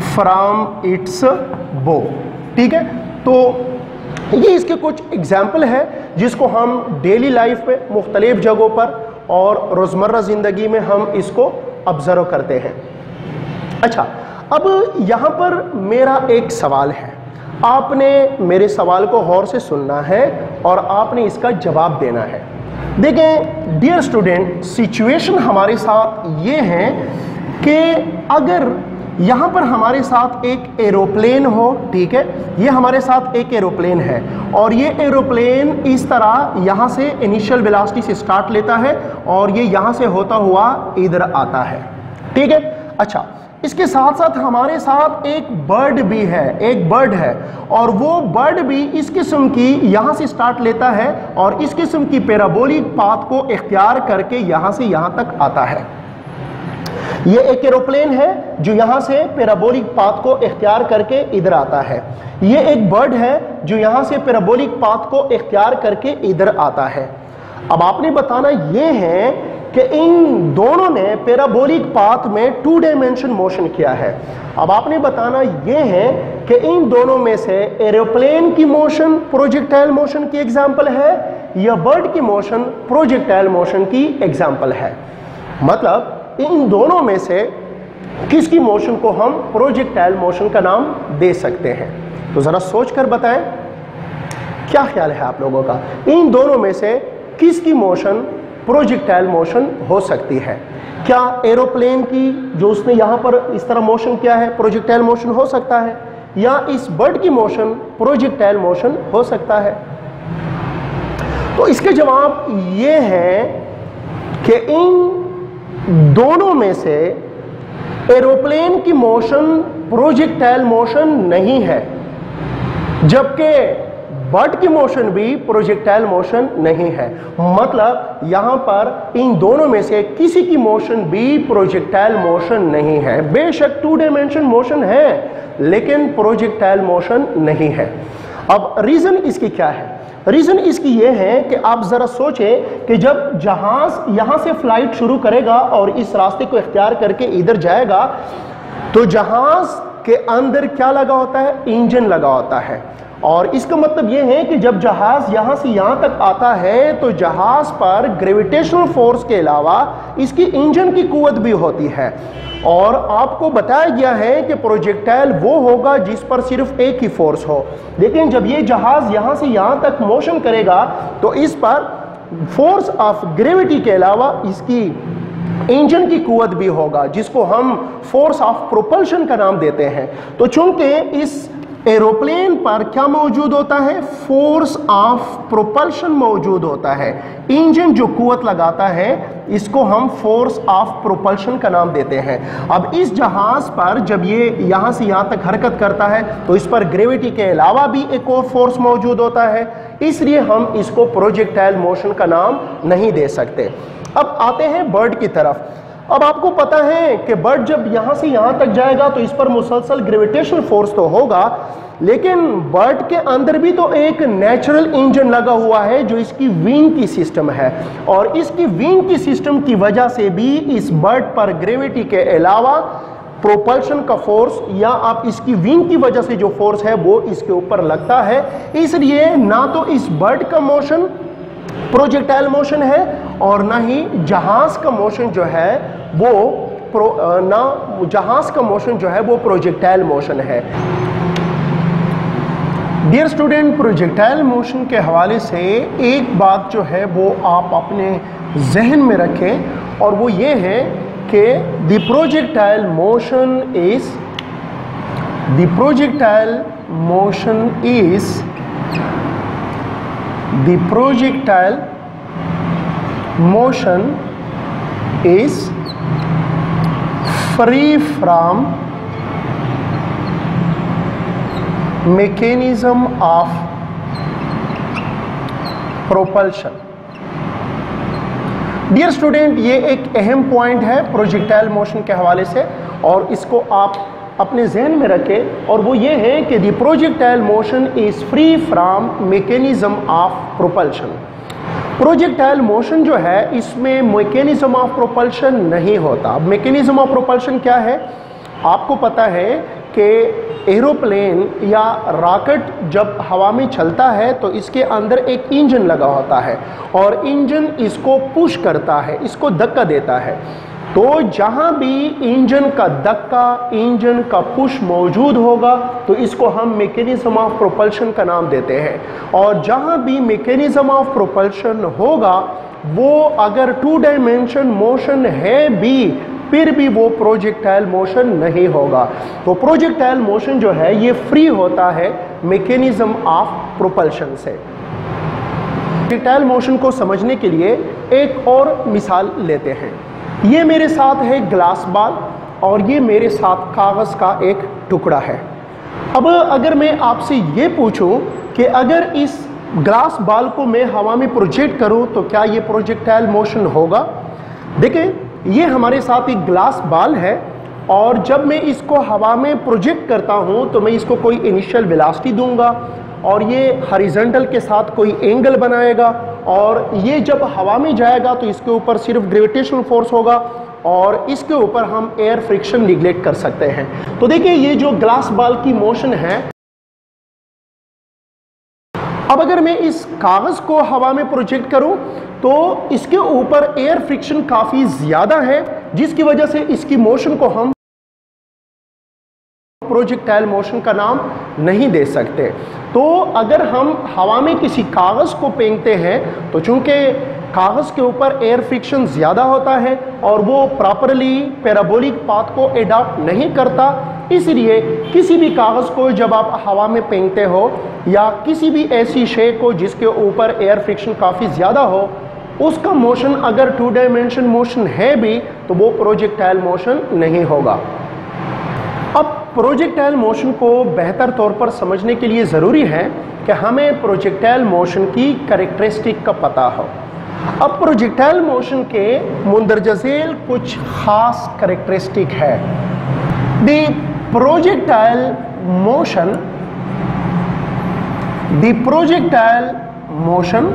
from its बो, ठीक है। तो ये इसके कुछ एग्जाम्पल है जिसको हम डेली लाइफ में मुख्तलिफ जगहों पर और रोज़मर्रा ज़िंदगी में हम इसको ऑब्जर्व करते हैं। अच्छा, अब यहाँ पर मेरा एक सवाल है, आपने मेरे सवाल को गौर से सुनना है और आपने इसका जवाब देना है। देखें डियर स्टूडेंट, सिचुएशन हमारे साथ ये है कि अगर यहाँ पर हमारे साथ एक एरोप्लेन हो, ठीक है, ये हमारे साथ एक एरोप्लेन है और ये एरोप्लेन इस तरह यहाँ से इनिशियल वेलोसिटी से स्टार्ट लेता है और ये यहाँ से होता हुआ इधर आता है, ठीक है। अच्छा, इसके साथ साथ हमारे साथ एक बर्ड भी है, एक बर्ड है और वो बर्ड भी इस किस्म की यहाँ से स्टार्ट लेता है और इस किस्म की पैराबोलिक पाथ को इख्तियार करके यहाँ से यहाँ तक आता है। ये एक एरोप्लेन है जो यहां से पैराबोलिक पाथ को इख्तियार करके इधर आता है। ये एक बर्ड है जो यहां से पैराबोलिक पाथ को इख्तियार करके इधर आता है। अब आपने बताना ये है कि इन दोनों ने पैराबोलिक पाथ में 2 डायमेंशन मोशन किया है। अब आपने बताना ये है कि इन दोनों में से एरोप्लेन की मोशन प्रोजेक्टाइल मोशन की एग्जाम्पल है या बर्ड की मोशन प्रोजेक्टाइल मोशन की एग्जाम्पल है। मतलब इन दोनों में से किसकी मोशन को हम प्रोजेक्टाइल मोशन का नाम दे सकते हैं? तो जरा सोच कर बताएं, क्या ख्याल है आप लोगों का? इन दोनों में से किसकी मोशन प्रोजेक्टाइल मोशन हो सकती है? क्या एरोप्लेन की जो उसने यहां पर इस तरह मोशन किया है प्रोजेक्टाइल मोशन हो सकता है, या इस बर्ड की मोशन प्रोजेक्टाइल मोशन हो सकता है? तो इसके जवाब ये है कि इन दोनों में से एरोप्लेन की मोशन प्रोजेक्टाइल मोशन नहीं है, जबकि बर्ड की मोशन भी प्रोजेक्टाइल मोशन नहीं है। मतलब यहां पर इन दोनों में से किसी की मोशन भी प्रोजेक्टाइल मोशन नहीं है। बेशक 2 डायमेंशन मोशन है लेकिन प्रोजेक्टाइल मोशन नहीं है। अब रीजन इसकी क्या है? रीजन इसकी ये है कि आप जरा सोचें कि जब जहाज यहां से फ्लाइट शुरू करेगा और इस रास्ते को इख्तियार करके इधर जाएगा, तो जहाज के अंदर क्या लगा होता है? इंजन लगा होता है। और इसका मतलब यह है कि जब जहाज यहां से यहां तक आता है तो जहाज पर ग्रेविटेशनल फोर्स के अलावा इसकी इंजन की कुव्वत भी होती है। और आपको बताया गया है कि प्रोजेक्टाइल वो होगा जिस पर सिर्फ एक ही फोर्स हो, लेकिन जब ये जहाज यहां से यहां तक मोशन करेगा तो इस पर फोर्स ऑफ ग्रेविटी के अलावा इसकी इंजन की कुव्वत भी होगा, जिसको हम फोर्स ऑफ प्रोपल्शन का नाम देते हैं। तो चूंकि इस एरोप्लेन पर क्या मौजूद होता है? फोर्स ऑफ प्रोपल्शन मौजूद होता है। इंजन जो कुव्वत लगाता है इसको हम फोर्स ऑफ प्रोपल्शन का नाम देते हैं। अब इस जहाज पर जब ये यहां से यहां तक हरकत करता है तो इस पर ग्रेविटी के अलावा भी एक और फोर्स मौजूद होता है, इसलिए हम इसको प्रोजेक्टाइल मोशन का नाम नहीं दे सकते। अब आते हैं बर्ड की तरफ। अब आपको पता है कि बर्ड जब यहां से यहां तक जाएगा तो इस पर मुसलसल ग्रेविटेशनल फोर्स तो होगा, लेकिन बर्ड के अंदर भी तो एक नेचुरल इंजन लगा हुआ है जो इसकी विंग की सिस्टम है। और इसकी विंग की सिस्टम की वजह से भी इस बर्ड पर ग्रेविटी के अलावा प्रोपल्शन का फोर्स या आप इसकी विंग की वजह से जो फोर्स है वो इसके ऊपर लगता है। इसलिए ना तो इस बर्ड का मोशन प्रोजेक्टाइल मोशन है और ना ही जहाज का मोशन जो है वो जहाज का मोशन जो है वो प्रोजेक्टाइल मोशन है। डियर स्टूडेंट, प्रोजेक्टाइल मोशन के हवाले से एक बात जो है वो आप अपने जहन में रखें, और वो ये है कि the projectile motion is the projectile motion is free from mechanism of propulsion। Dear student, ये एक अहम पॉइंट है प्रोजेक्टाइल मोशन के हवाले से, और इसको आप अपने जहन में रखें, और वो ये है कि the projectile motion is free from mechanism of propulsion. Projectile motion जो है इसमें मैकेनिज्म ऑफ प्रोपल्शन नहीं होता। अब मैकेनिज्म ऑफ प्रोपल्शन क्या है? आपको पता है कि एरोप्लेन या रॉकेट जब हवा में चलता है तो इसके अंदर एक इंजन लगा होता है, और इंजन इसको पुश करता है, इसको धक्का देता है। तो जहां भी इंजन का धक्का, इंजन का पुश मौजूद होगा तो इसको हम मैकेनिज्म ऑफ प्रोपल्शन का नाम देते हैं। और जहां भी मैकेनिज्म ऑफ प्रोपल्शन होगा वो अगर 2 डायमेंशन मोशन है भी, फिर भी वो प्रोजेक्टाइल मोशन नहीं होगा। तो प्रोजेक्टाइल मोशन जो है ये फ्री होता है मैकेनिज्म ऑफ प्रोपल्शन से। प्रोजेक्टाइल मोशन को समझने के लिए एक और मिसाल लेते हैं। ये मेरे साथ है ग्लास बॉल और ये मेरे साथ कागज़ का एक टुकड़ा है। अब अगर मैं आपसे ये पूछूं कि अगर इस ग्लास बॉल को मैं हवा में प्रोजेक्ट करूं तो क्या ये प्रोजेक्टाइल मोशन होगा? देखें, ये हमारे साथ एक ग्लास बॉल है, और जब मैं इसको हवा में प्रोजेक्ट करता हूं तो मैं इसको कोई इनिशियल वेलोसिटी दूंगा और ये हॉरिजॉन्टल के साथ कोई एंगल बनाएगा, और ये जब हवा में जाएगा तो इसके ऊपर सिर्फ ग्रेविटेशनल फोर्स होगा, और इसके ऊपर हम एयर फ्रिक्शन निगलेक्ट कर सकते हैं। तो देखिए, ये जो ग्लास बॉल की मोशन है, अब अगर मैं इस कागज को हवा में प्रोजेक्ट करूं तो इसके ऊपर एयर फ्रिक्शन काफी ज्यादा है, जिसकी वजह से इसकी मोशन को हम प्रोजेक्टाइल मोशन का नाम नहीं दे सकते। तो अगर हम हवा में किसी कागज को फेंकते हैं तो चूंकि कागज के ऊपर एयर फ्रिक्शन ज्यादा होता है और वो प्रॉपरली पैराबोलिक पाथ को एडॉप्ट नहीं करता, इसलिए किसी भी कागज को जब आप हवा में फेंकते हो या किसी भी ऐसी शे को जिसके ऊपर एयर फ्रिक्शन काफी ज्यादा हो, उसका मोशन अगर 2 डायमेंशन मोशन है भी तो वो प्रोजेक्टाइल मोशन नहीं होगा। अब प्रोजेक्टाइल मोशन को बेहतर तौर पर समझने के लिए ज़रूरी है कि हमें प्रोजेक्टाइल मोशन की कैरेक्टरिस्टिक का पता हो। अब प्रोजेक्टाइल मोशन के मुंदरजा झेल कुछ खास कैरेक्टरिस्टिक है। The projectile motion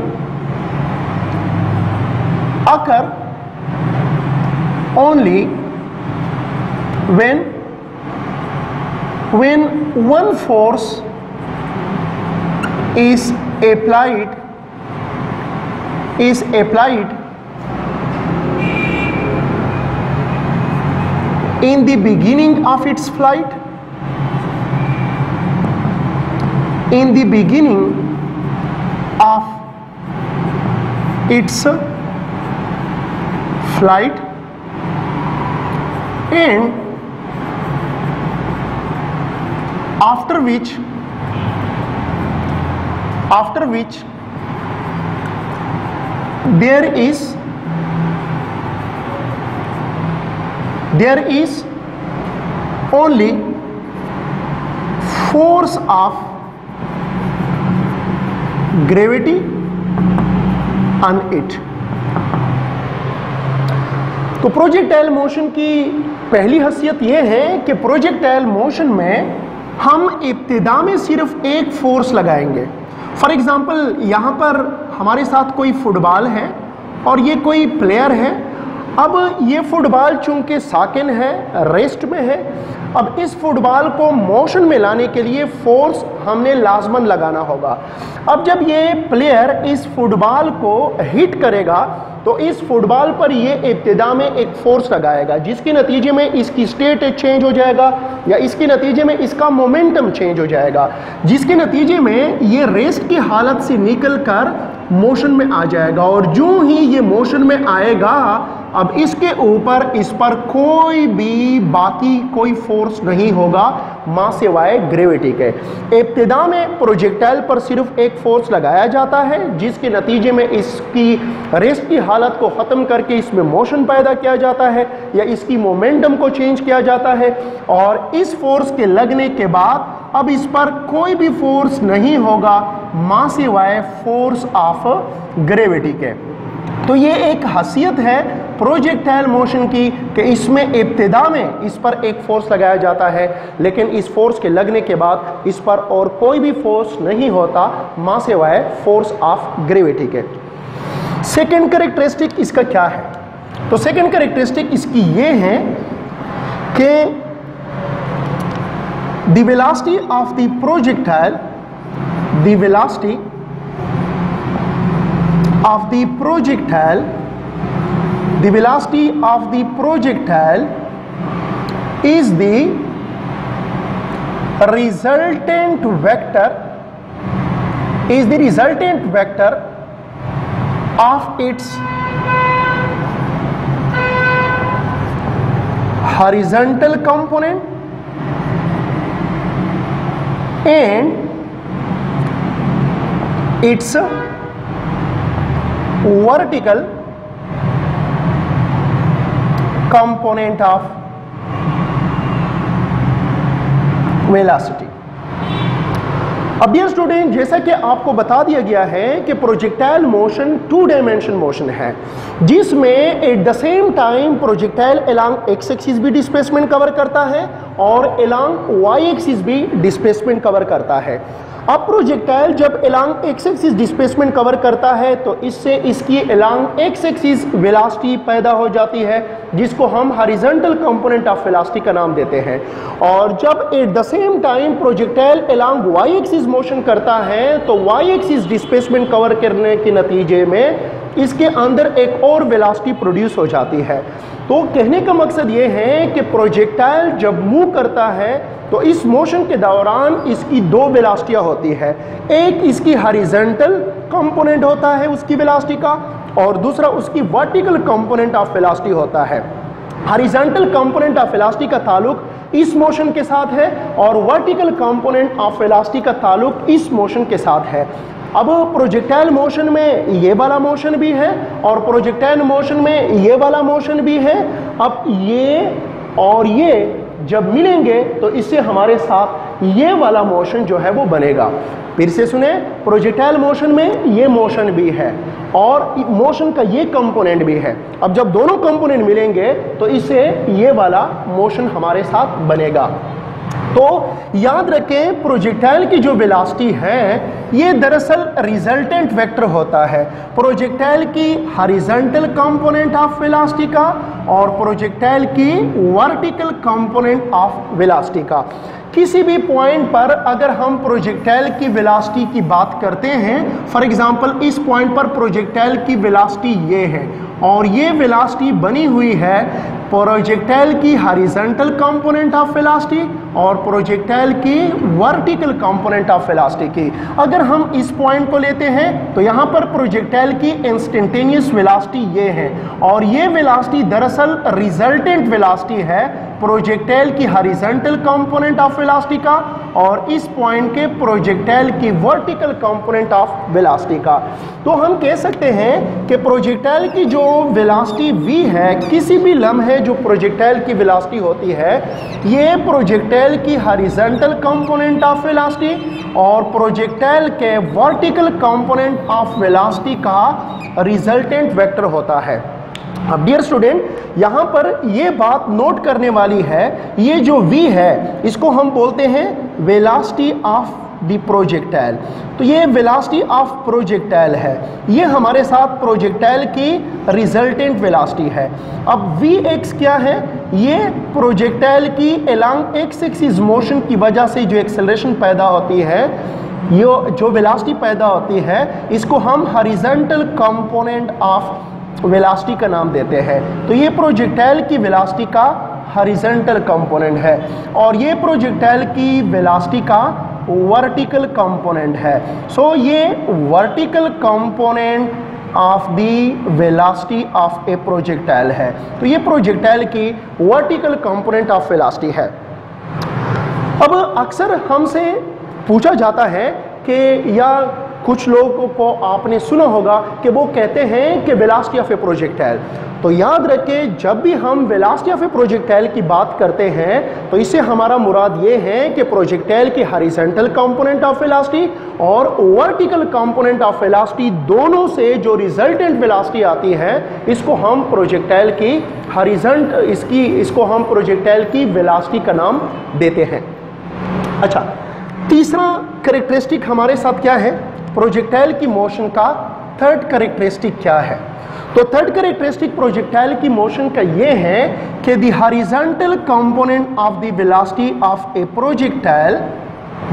occur only when one force is applied in the beginning of its flight, in the beginning of its flight, and after which there is only force of gravity on it। तो projectile motion की पहली हैसियत यह है कि projectile motion में हम इब्तिदा में सिर्फ एक फोर्स लगाएंगे। फॉर एग्जांपल यहाँ पर हमारे साथ कोई फुटबॉल है और ये कोई प्लेयर है। अब ये फुटबॉल चूंकि साकिन है, रेस्ट में है, अब इस फुटबॉल को मोशन में लाने के लिए फोर्स हमने लाजमन लगाना होगा। अब जब ये प्लेयर इस फुटबॉल को हिट करेगा तो इस फुटबॉल पर ये इब्तिदा में एक फोर्स लगाएगा, जिसके नतीजे में इसकी स्टेट चेंज हो जाएगा या इसके नतीजे में इसका मोमेंटम चेंज हो जाएगा, जिसके नतीजे में ये रेस्ट की हालत से निकलकर मोशन में आ जाएगा। और जो ही ये मोशन में आएगा अब इसके ऊपर इस पर कोई भी बाकी कोई फोर्स नहीं होगा मां सिवाय ग्रेविटी के। इब्तिदा में प्रोजेक्टाइल पर सिर्फ एक फोर्स लगाया जाता है, जिसके नतीजे में इसकी रेस्ट की हालत को ख़त्म करके इसमें मोशन पैदा किया जाता है या इसकी मोमेंटम को चेंज किया जाता है। और इस फोर्स के लगने के बाद अब इस पर कोई भी फोर्स नहीं होगा मां सिवाय फोर्स ऑफ ग्रेविटी के। तो ये एक खासियत है प्रोजेक्टाइल मोशन की कि इसमें इब्तिदा में इस पर एक फोर्स लगाया जाता है, लेकिन इस फोर्स के लगने के बाद इस पर और कोई भी फोर्स नहीं होता मां सिवाय फोर्स ऑफ ग्रेविटी के। सेकेंड कैरेक्टरिस्टिक इसका क्या है? तो सेकेंड कैरेक्टरिस्टिक इसकी ये है कि the velocity of the projectile is the resultant vector of its horizontal component and its vertical component of velocity। अब डियर स्टूडेंट, जैसा कि आपको बता दिया गया है कि प्रोजेक्टाइल मोशन 2 डायमेंशन मोशन है, जिसमें eight the same time projectile along X axis भी डिस्प्लेसमेंट कवर करता है और अलोंग वाई एक्सिस भी डिस्प्लेसमेंट कवर करता है। अब प्रोजेक्टाइल जब along X axis displacement cover करता है तो इससे इसकी अलोंग एक्स एक्सिस वेलोसिटी पैदा हो जाती है, जिसको हम हॉरिजॉन्टल कंपोनेंट ऑफ वेलोसिटी का नाम देते हैं। और जब at the same time projectile along Y axis motion करता है तो वाई एक्सिस डिस्प्लेसमेंट कवर करने के नतीजे में इसके अंदर एक और वेलोसिटी प्रोड्यूस हो जाती है। तो कहने का मकसद ये है कि प्रोजेक्टाइल जब मूव करता है तो इस मोशन के दौरान इसकी 2 वेलोसिटियाँ होती है। एक इसकी हॉरिजॉन्टल कंपोनेंट होता है उसकी वेलोसिटी का, और दूसरा उसकी वर्टिकल कंपोनेंट ऑफ वेलोसिटी होता है। हॉरिजॉन्टल कंपोनेंट ऑफ वेलोसिटी का ताल्लुक इस मोशन के साथ है और वर्टिकल कंपोनेंट ऑफ वेलोसिटी का ताल्लुक इस मोशन के साथ है। अब प्रोजेक्टाइल मोशन में ये वाला मोशन भी है और प्रोजेक्टाइल मोशन में ये वाला मोशन भी है। अब ये और ये जब मिलेंगे तो इससे हमारे साथ ये वाला मोशन जो है वो बनेगा। फिर से सुने, प्रोजेक्टाइल मोशन में ये मोशन भी है और मोशन का ये कंपोनेंट भी है। अब जब दोनों कंपोनेंट मिलेंगे तो इससे ये वाला मोशन हमारे साथ बनेगा। तो याद रखें प्रोजेक्टाइल की जो वेलोसिटी है ये दरअसल रिजल्टेंट वेक्टर होता है प्रोजेक्टाइल की हॉरिजॉन्टल कंपोनेंट ऑफ वेलोसिटी का और प्रोजेक्टाइल की वर्टिकल कंपोनेंट ऑफ वेलोसिटी का। किसी भी पॉइंट पर अगर हम प्रोजेक्टाइल की वेलोसिटी की बात करते हैं, फॉर एग्जांपल इस पॉइंट पर प्रोजेक्टाइल की वेलोसिटी ये है और ये वेलोसिटी बनी हुई है प्रोजेक्टाइल की हॉरिजॉन्टल कंपोनेंट ऑफ वेलोसिटी और प्रोजेक्टाइल की वर्टिकल कंपोनेंट ऑफ वेलोसिटी की। अगर हम इस पॉइंट को लेते हैं तो यहाँ पर प्रोजेक्टाइल की इंस्टेंटेनियस वेलोसिटी ये है और ये वेलोसिटी दरअसल रिजल्टेंट वेलोसिटी है प्रोजेक्टाइल की हॉरिजॉन्टल कंपोनेंट ऑफ वेलोसिटी का और इस पॉइंट के प्रोजेक्टाइल की वर्टिकल कंपोनेंट ऑफ वेलोसिटी का। तो हम कह सकते हैं कि प्रोजेक्टाइल की जो वेलोसिटी v है, किसी भी लम्हे जो प्रोजेक्टाइल की वेलोसिटी होती है ये प्रोजेक्टाइल की हॉरिजॉन्टल कंपोनेंट ऑफ वेलोसिटी और प्रोजेक्टाइल के वर्टिकल कंपोनेंट ऑफ वेलोसिटी का रिजल्टेंट वेक्टर होता है। अब डियर स्टूडेंट यहां पर ये बात नोट करने वाली है, ये जो v है इसको हम बोलते हैं वेलोसिटी ऑफ द प्रोजेक्टाइल। तो ये वेलोसिटी ऑफ प्रोजेक्टाइल है, ये हमारे साथ प्रोजेक्टाइल की रिजल्टेंट वेलोसिटी है। अब vx क्या है, ये प्रोजेक्टाइल की अलोंग एक्स एक्सिस मोशन की वजह से जो एक्सेलरेशन पैदा होती है, ये जो वेलोसिटी पैदा होती है इसको हम हॉरिजॉन्टल कंपोनेंट ऑफ वेलोसिटी का नाम देते हैं। तो ये प्रोजेक्टाइल की वेलोसिटी का हॉरिजॉन्टल कंपोनेंट है और ये प्रोजेक्टाइल की वेलोसिटी का वर्टिकल कंपोनेंट है। सो ये vertical component of the velocity of A projectile है। तो ये प्रोजेक्टाइल की वर्टिकल कंपोनेंट ऑफ वेलोसिटी है। अब अक्सर हमसे पूछा जाता है कि या कुछ लोगों को आपने सुना होगा कि वो कहते हैं कि वेलोसिटी ऑफ ए प्रोजेक्टाइल। तो याद रखें जब भी हम वेलोसिटी ऑफ ए प्रोजेक्टाइल की बात करते हैं तो इससे हमारा मुराद ये है कि प्रोजेक्टाइल की हॉरिजॉन्टल कंपोनेंट ऑफ वेलोसिटी और वर्टिकल कंपोनेंट ऑफ वेलोसिटी दोनों से जो रिजल्टेंट वेलोसिटी आती है इसको हम प्रोजेक्टाइल की इसको हम प्रोजेक्टाइल की वेलोसिटी का नाम देते हैं। अच्छा, तीसरा कैरेक्टरिस्टिक हमारे साथ क्या है, प्रोजेक्टाइल की मोशन का थर्ड कैरेक्टरिस्टिक क्या है। तो थर्ड कैरेक्टरिस्टिक प्रोजेक्टाइल की मोशन का ये है कि the horizontal component of the velocity of A projectile,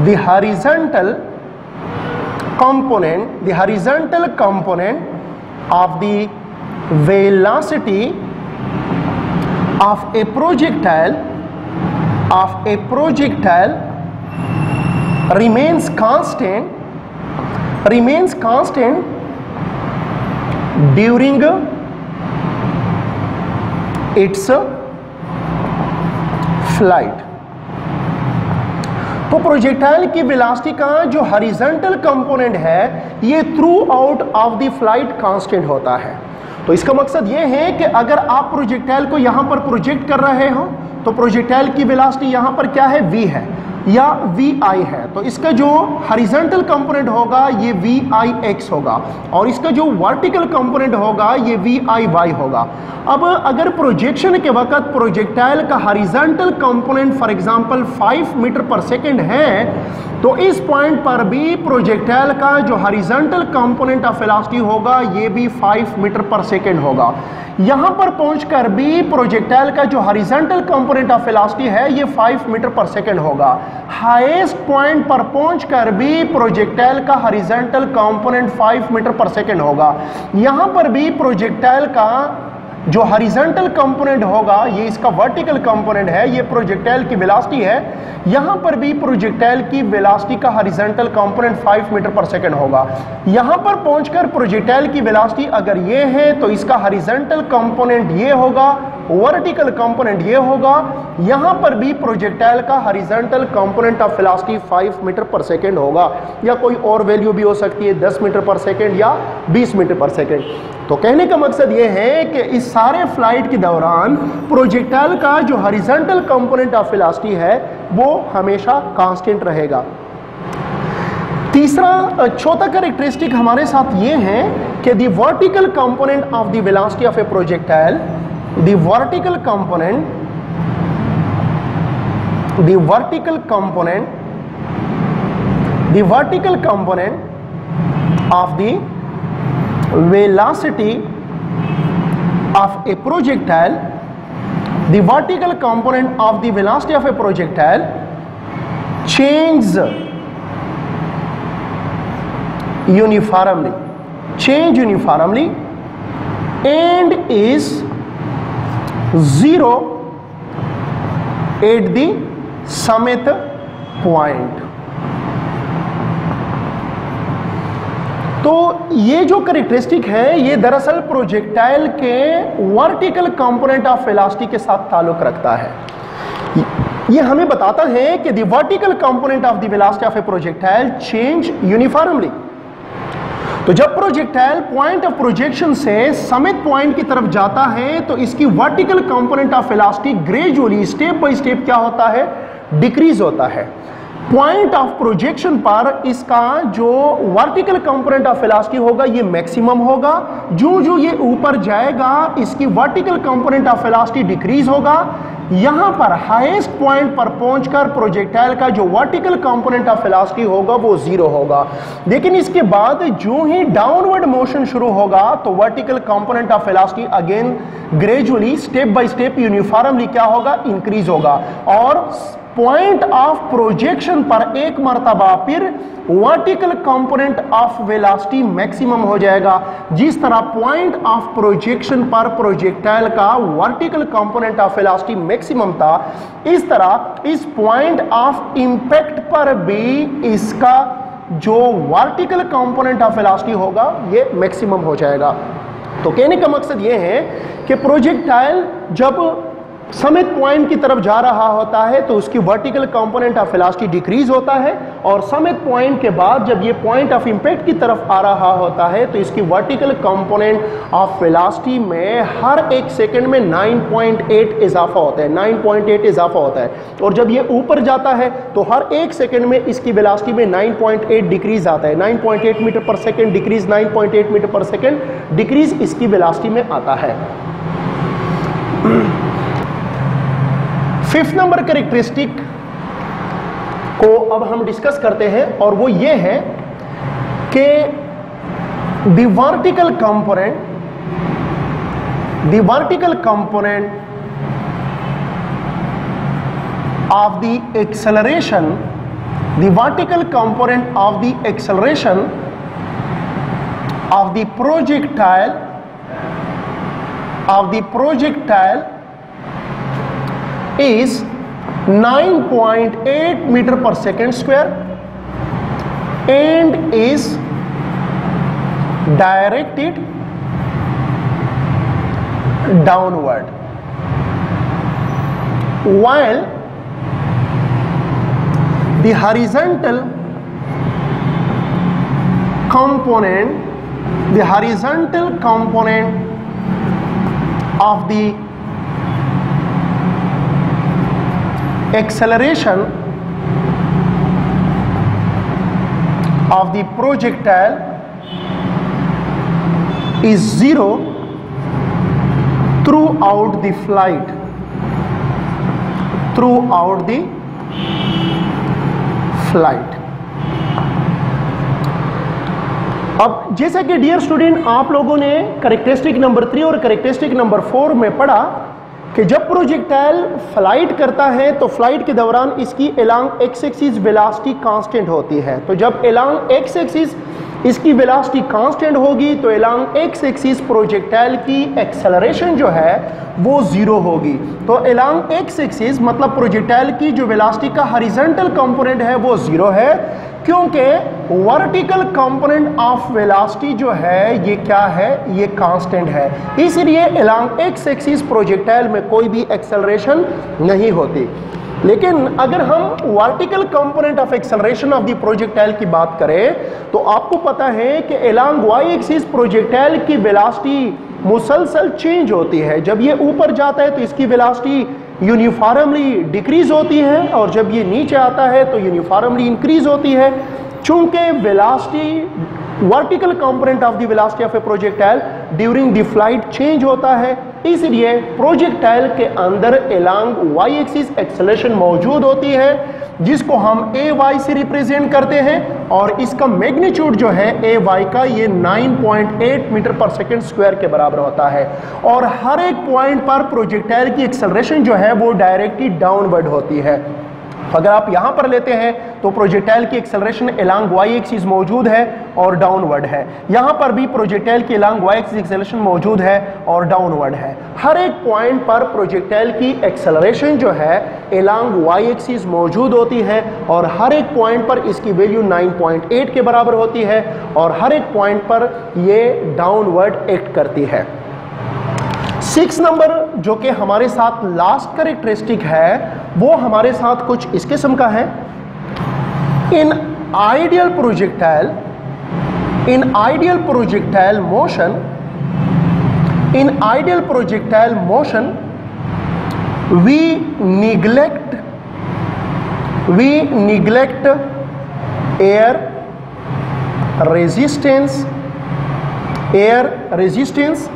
the horizontal component of the velocity of A projectile remains constant during its flight। तो प्रोजेक्टाइल की वेलोसिटी का जो हॉरिजॉन्टल कंपोनेंट है ये through out of the flight constant होता है। तो इसका मकसद ये है कि अगर आप प्रोजेक्टाइल को यहां पर प्रोजेक्ट कर रहे हो तो प्रोजेक्टाइल की वेलोसिटी यहां पर क्या है, v है या vi है, तो इसका जो हॉरिजॉन्टल कंपोनेंट होगा ये vix होगा और इसका जो वर्टिकल कंपोनेंट होगा ये viy होगा। अब अगर प्रोजेक्शन के वक्त प्रोजेक्टाइल का horizontal component for example 5 metre per second है तो इस पॉइंट पर भी प्रोजेक्टाइल का जो हॉरिजॉन्टल कंपोनेंट ऑफ वेलोसिटी होगा ये भी 5 मीटर पर सेकेंड होगा। यहां पर पहुंचकर भी प्रोजेक्टाइल का जो हॉरिजॉन्टल कंपोनेंट ऑफ वेलोसिटी है ये 5 मीटर पर सेकेंड होगा। हाईएस्ट पॉइंट पर पहुंचकर भी प्रोजेक्टाइल का horizontal component 5 metre per second होगा। यहां पर भी प्रोजेक्टाइल का जो हॉरिजॉन्टल कंपोनेंट होगा ये इसका वर्टिकल कंपोनेंट है, ये प्रोजेक्टाइल की वेलोसिटी है। यहां पर भी प्रोजेक्टाइल की वेलोसिटी का horizontal component 5 metre per second होगा। यहां पर पहुंचकर प्रोजेक्टाइल की वेलोसिटी अगर ये है तो इसका हॉरिजॉन्टल कंपोनेंट ये होगा, वर्टिकल कंपोनेंट ये होगा। यहां पर भी प्रोजेक्टाइल का horizontal component of velocity 5 metre per second होगा या कोई और वैल्यू भी हो सकती है 10 मीटर पर सेकेंड या 20 मीटर पर सेकेंड। तो कहने का मकसद ये है कि इस सारे फ्लाइट के दौरान प्रोजेक्टाइल का जो हॉरिजॉन्टल कंपोनेंट ऑफ वेलोसिटी है वो हमेशा कांस्टेंट रहेगा। तीसरा चौथा कैरेक्टरिस्टिक हमारे साथ ये है कि the vertical component of the velocity of A projectile, the vertical component the vertical component of the velocity of a projectile, the vertical component of the velocity of a projectile change uniformly and is 0 at the summit point. तो ये जो characteristic है ये दरअसल projectile के vertical component of velocity के साथ ताल्लुक रखता है। ये हमें बताता है कि the vertical component of the velocity of A projectile change uniformly. तो जब प्रोजेक्टाइल पॉइंट ऑफ प्रोजेक्शन से समिट पॉइंट की तरफ जाता है तो इसकी vertical component of velocity gradually step by step क्या होता है, डिक्रीज होता है। पॉइंट ऑफ प्रोजेक्शन पर इसका जो वर्टिकल कंपोनेंट ऑफ वेलोसिटी होगा ये मैक्सिमम होगा। जो ये ऊपर जाएगा इसकी vertical component of velocity decrease होगा। यहां पर हाईएस्ट पॉइंट पर पहुंचकर प्रोजेक्टाइल का जो वर्टिकल कंपोनेंट ऑफ वेलोसिटी होगा वो 0 होगा। लेकिन इसके बाद जो ही डाउनवर्ड मोशन शुरू होगा तो vertical component of velocity again gradually step by step uniformly क्या होगा, इंक्रीज होगा। और पॉइंट ऑफ प्रोजेक्शन पर एक मर्तबा फिर vertical component of velocity maximum हो जाएगा। जिस तरह पॉइंट ऑफ प्रोजेक्शन पर प्रोजेक्टाइल का vertical component of velocity maximum था, इस तरह इस पॉइंट ऑफ इंपैक्ट पर भी इसका जो वर्टिकल कंपोनेंट ऑफ वेलोसिटी होगा ये मैक्सिमम हो जाएगा। तो कहने का मकसद ये है कि प्रोजेक्टाइल जब समिट पॉइंट की तरफ जा रहा होता है तो उसकी vertical component of velocity decrease होता है, और समिट पॉइंट के बाद जब ये पॉइंट ऑफ इंपैक्ट की तरफ आ रहा होता है तो इसकी वर्टिकल कंपोनेंट ऑफ वेलोसिटी में हर एक सेकंड में 9.8 इजाफा होता है, 9.8 इजाफा होता है। और जब ये ऊपर जाता है तो हर एक सेकंड में इसकी वेलोसिटी में 9.8 डिक्रीज आता है, 9.8 मीटर पर सेकंड डिक्रीज, 9.8 मीटर पर सेकंड डिक्रीज इसकी वेलोसिटी में आता है। फिफ्थ नंबर कैरेक्टरिस्टिक को अब हम डिस्कस करते हैं और वो ये है कि the vertical component of the acceleration, the vertical component of the acceleration of the projectile is 9.8 meter per second square and is directed downward, while the horizontal component of the acceleration of the projectile is 0 throughout the flight, अब जैसा कि dear student आप लोगों ने characteristic number 3 और characteristic number 4 में पढ़ा कि जब प्रोजेक्टाइल फ्लाइट करता है तो फ्लाइट के दौरान इसकी along X axis velocity constant होती है। तो जब अलोंग एक्स एक्सिस इसकी वेलोसिटी कांस्टेंट होगी तो अलोंग एक्स एक्सिस प्रोजेक्टाइल की एक्सेलरेशन जो है वो 0 होगी। तो अलोंग एक्स एक्सिस मतलब प्रोजेक्टाइल की जो वेलोसिटी का हॉरिजॉन्टल कंपोनेंट है वो 0 है, क्योंकि वर्टिकल कंपोनेंट ऑफ वेलोसिटी जो है ये क्या है, ये कांस्टेंट है। इसलिए अलोंग एक्स एक्सिस प्रोजेक्टाइल में कोई भी एक्सेलरेशन नहीं होती। लेकिन अगर हम vertical component of acceleration of the projectile की बात करें तो आपको पता है कि अलोंग वाई एक्सिस प्रोजेक्टाइल की वेलोसिटी मुसलसल चेंज होती है। जब ये ऊपर जाता है तो इसकी वेलोसिटी यूनिफॉर्मली डिक्रीज होती है और जब ये नीचे आता है तो यूनिफॉर्मली इंक्रीज होती है। चूंकि velocity vertical component of the velocity of A projectile during the flight change होता है, इसलिए प्रोजेक्टाइल के अंदर एलॉन्ग वाई एक्सिस एक्सेलरेशन मौजूद होती है, जिसको हम ए वाई से रिप्रेजेंट करते हैं, और इसका मैग्नीट्यूड जो है ए वाई का ये 9.8 मीटर पर सेकेंड स्क्वायर के बराबर होता है। और हर एक पॉइंट पर प्रोजेक्टाइल की एक्सेलरेशन जो है वो डायरेक्टली डाउनवर्ड होती है। अगर आप यहां पर लेते हैं तो प्रोजेक्टाइल की एक्सेलरेशन एलॉन्ग वाई एक्सिस मौजूद है और डाउनवर्ड है। यहां पर भी प्रोजेक्टाइल की एलॉन्ग वाई एक्सिस एक्सेलरेशन मौजूद है और डाउनवर्ड है। हर एक पॉइंट पर प्रोजेक्टाइल की एक्सेलरेशन जो है एलॉन्ग वाई एक्सिस मौजूद होती है, और हर एक पॉइंट पर इसकी वैल्यू 9.8 के बराबर होती है, और हर एक पॉइंट पर ये डाउनवर्ड एक्ट करती है। 6 नंबर जो कि हमारे साथ लास्ट कैरेक्टरिस्टिक है वो हमारे साथ कुछ इस किस्म का है। In ideal projectile motion we neglect air resistance,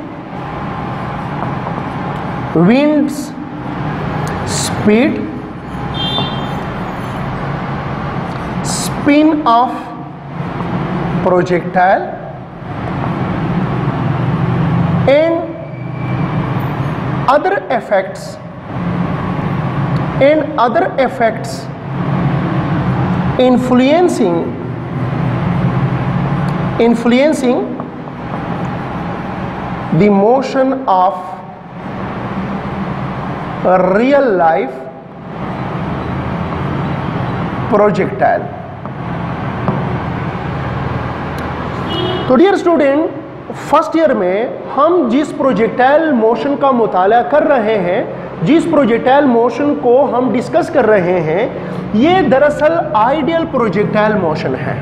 wind's speed, spin of projectile, and other effects influencing the motion of real life projectile. तो डियर स्टूडेंट, फर्स्ट ईयर में हम जिस प्रोजेक्टाइल मोशन का मुताला कर रहे हैं, जिस प्रोजेक्टाइल मोशन को हम डिस्कस कर रहे हैं, ये दरअसल आइडियल प्रोजेक्टाइल मोशन है।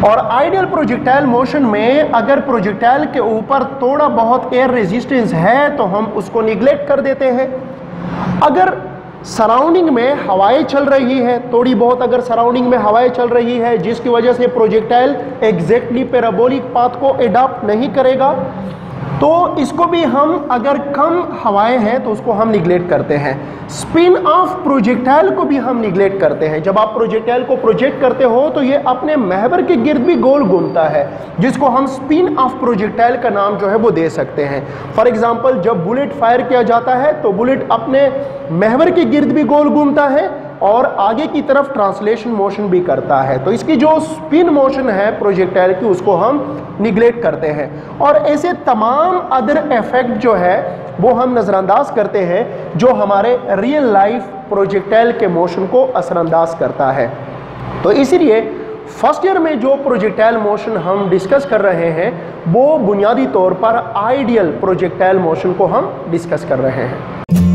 और आइडियल प्रोजेक्टाइल मोशन में अगर प्रोजेक्टाइल के ऊपर थोड़ा बहुत एयर रेजिस्टेंस है तो हम उसको निगलेक्ट कर देते हैं। अगर सराउंडिंग में हवाएं चल रही है, थोड़ी बहुत अगर सराउंडिंग में हवाएं चल रही है जिसकी वजह से प्रोजेक्टाइल एग्जैक्टली पैराबोलिक पाथ को एडॉप्ट नहीं करेगा, तो इसको भी हम, अगर कम हवाएं हैं तो उसको हम निगलेक्ट करते हैं। स्पिन ऑफ प्रोजेक्टाइल को भी हम निगलेक्ट करते हैं। जब आप प्रोजेक्टाइल को प्रोजेक्ट करते हो तो ये अपने महवर के गिर्द भी गोल घूमता है, जिसको हम स्पिन ऑफ प्रोजेक्टाइल का नाम जो है वो दे सकते हैं। फॉर एग्जांपल, जब बुलेट फायर किया जाता है तो बुलेट अपने महवर के गिर्द भी गोल घूमता है और आगे की तरफ ट्रांसलेशन मोशन भी करता है। तो इसकी जो स्पिन मोशन है प्रोजेक्टाइल की, उसको हम निगलेक्ट करते हैं। और ऐसे तमाम अदर इफेक्ट जो है वो हम नज़रअंदाज करते हैं, जो हमारे रियल लाइफ प्रोजेक्टाइल के मोशन को असरअंदाज करता है। तो इसीलिए फर्स्ट ईयर में जो प्रोजेक्टाइल मोशन हम डिस्कस कर रहे हैं वो बुनियादी तौर पर आइडियल प्रोजेक्टाइल मोशन को हम डिस्कस कर रहे हैं।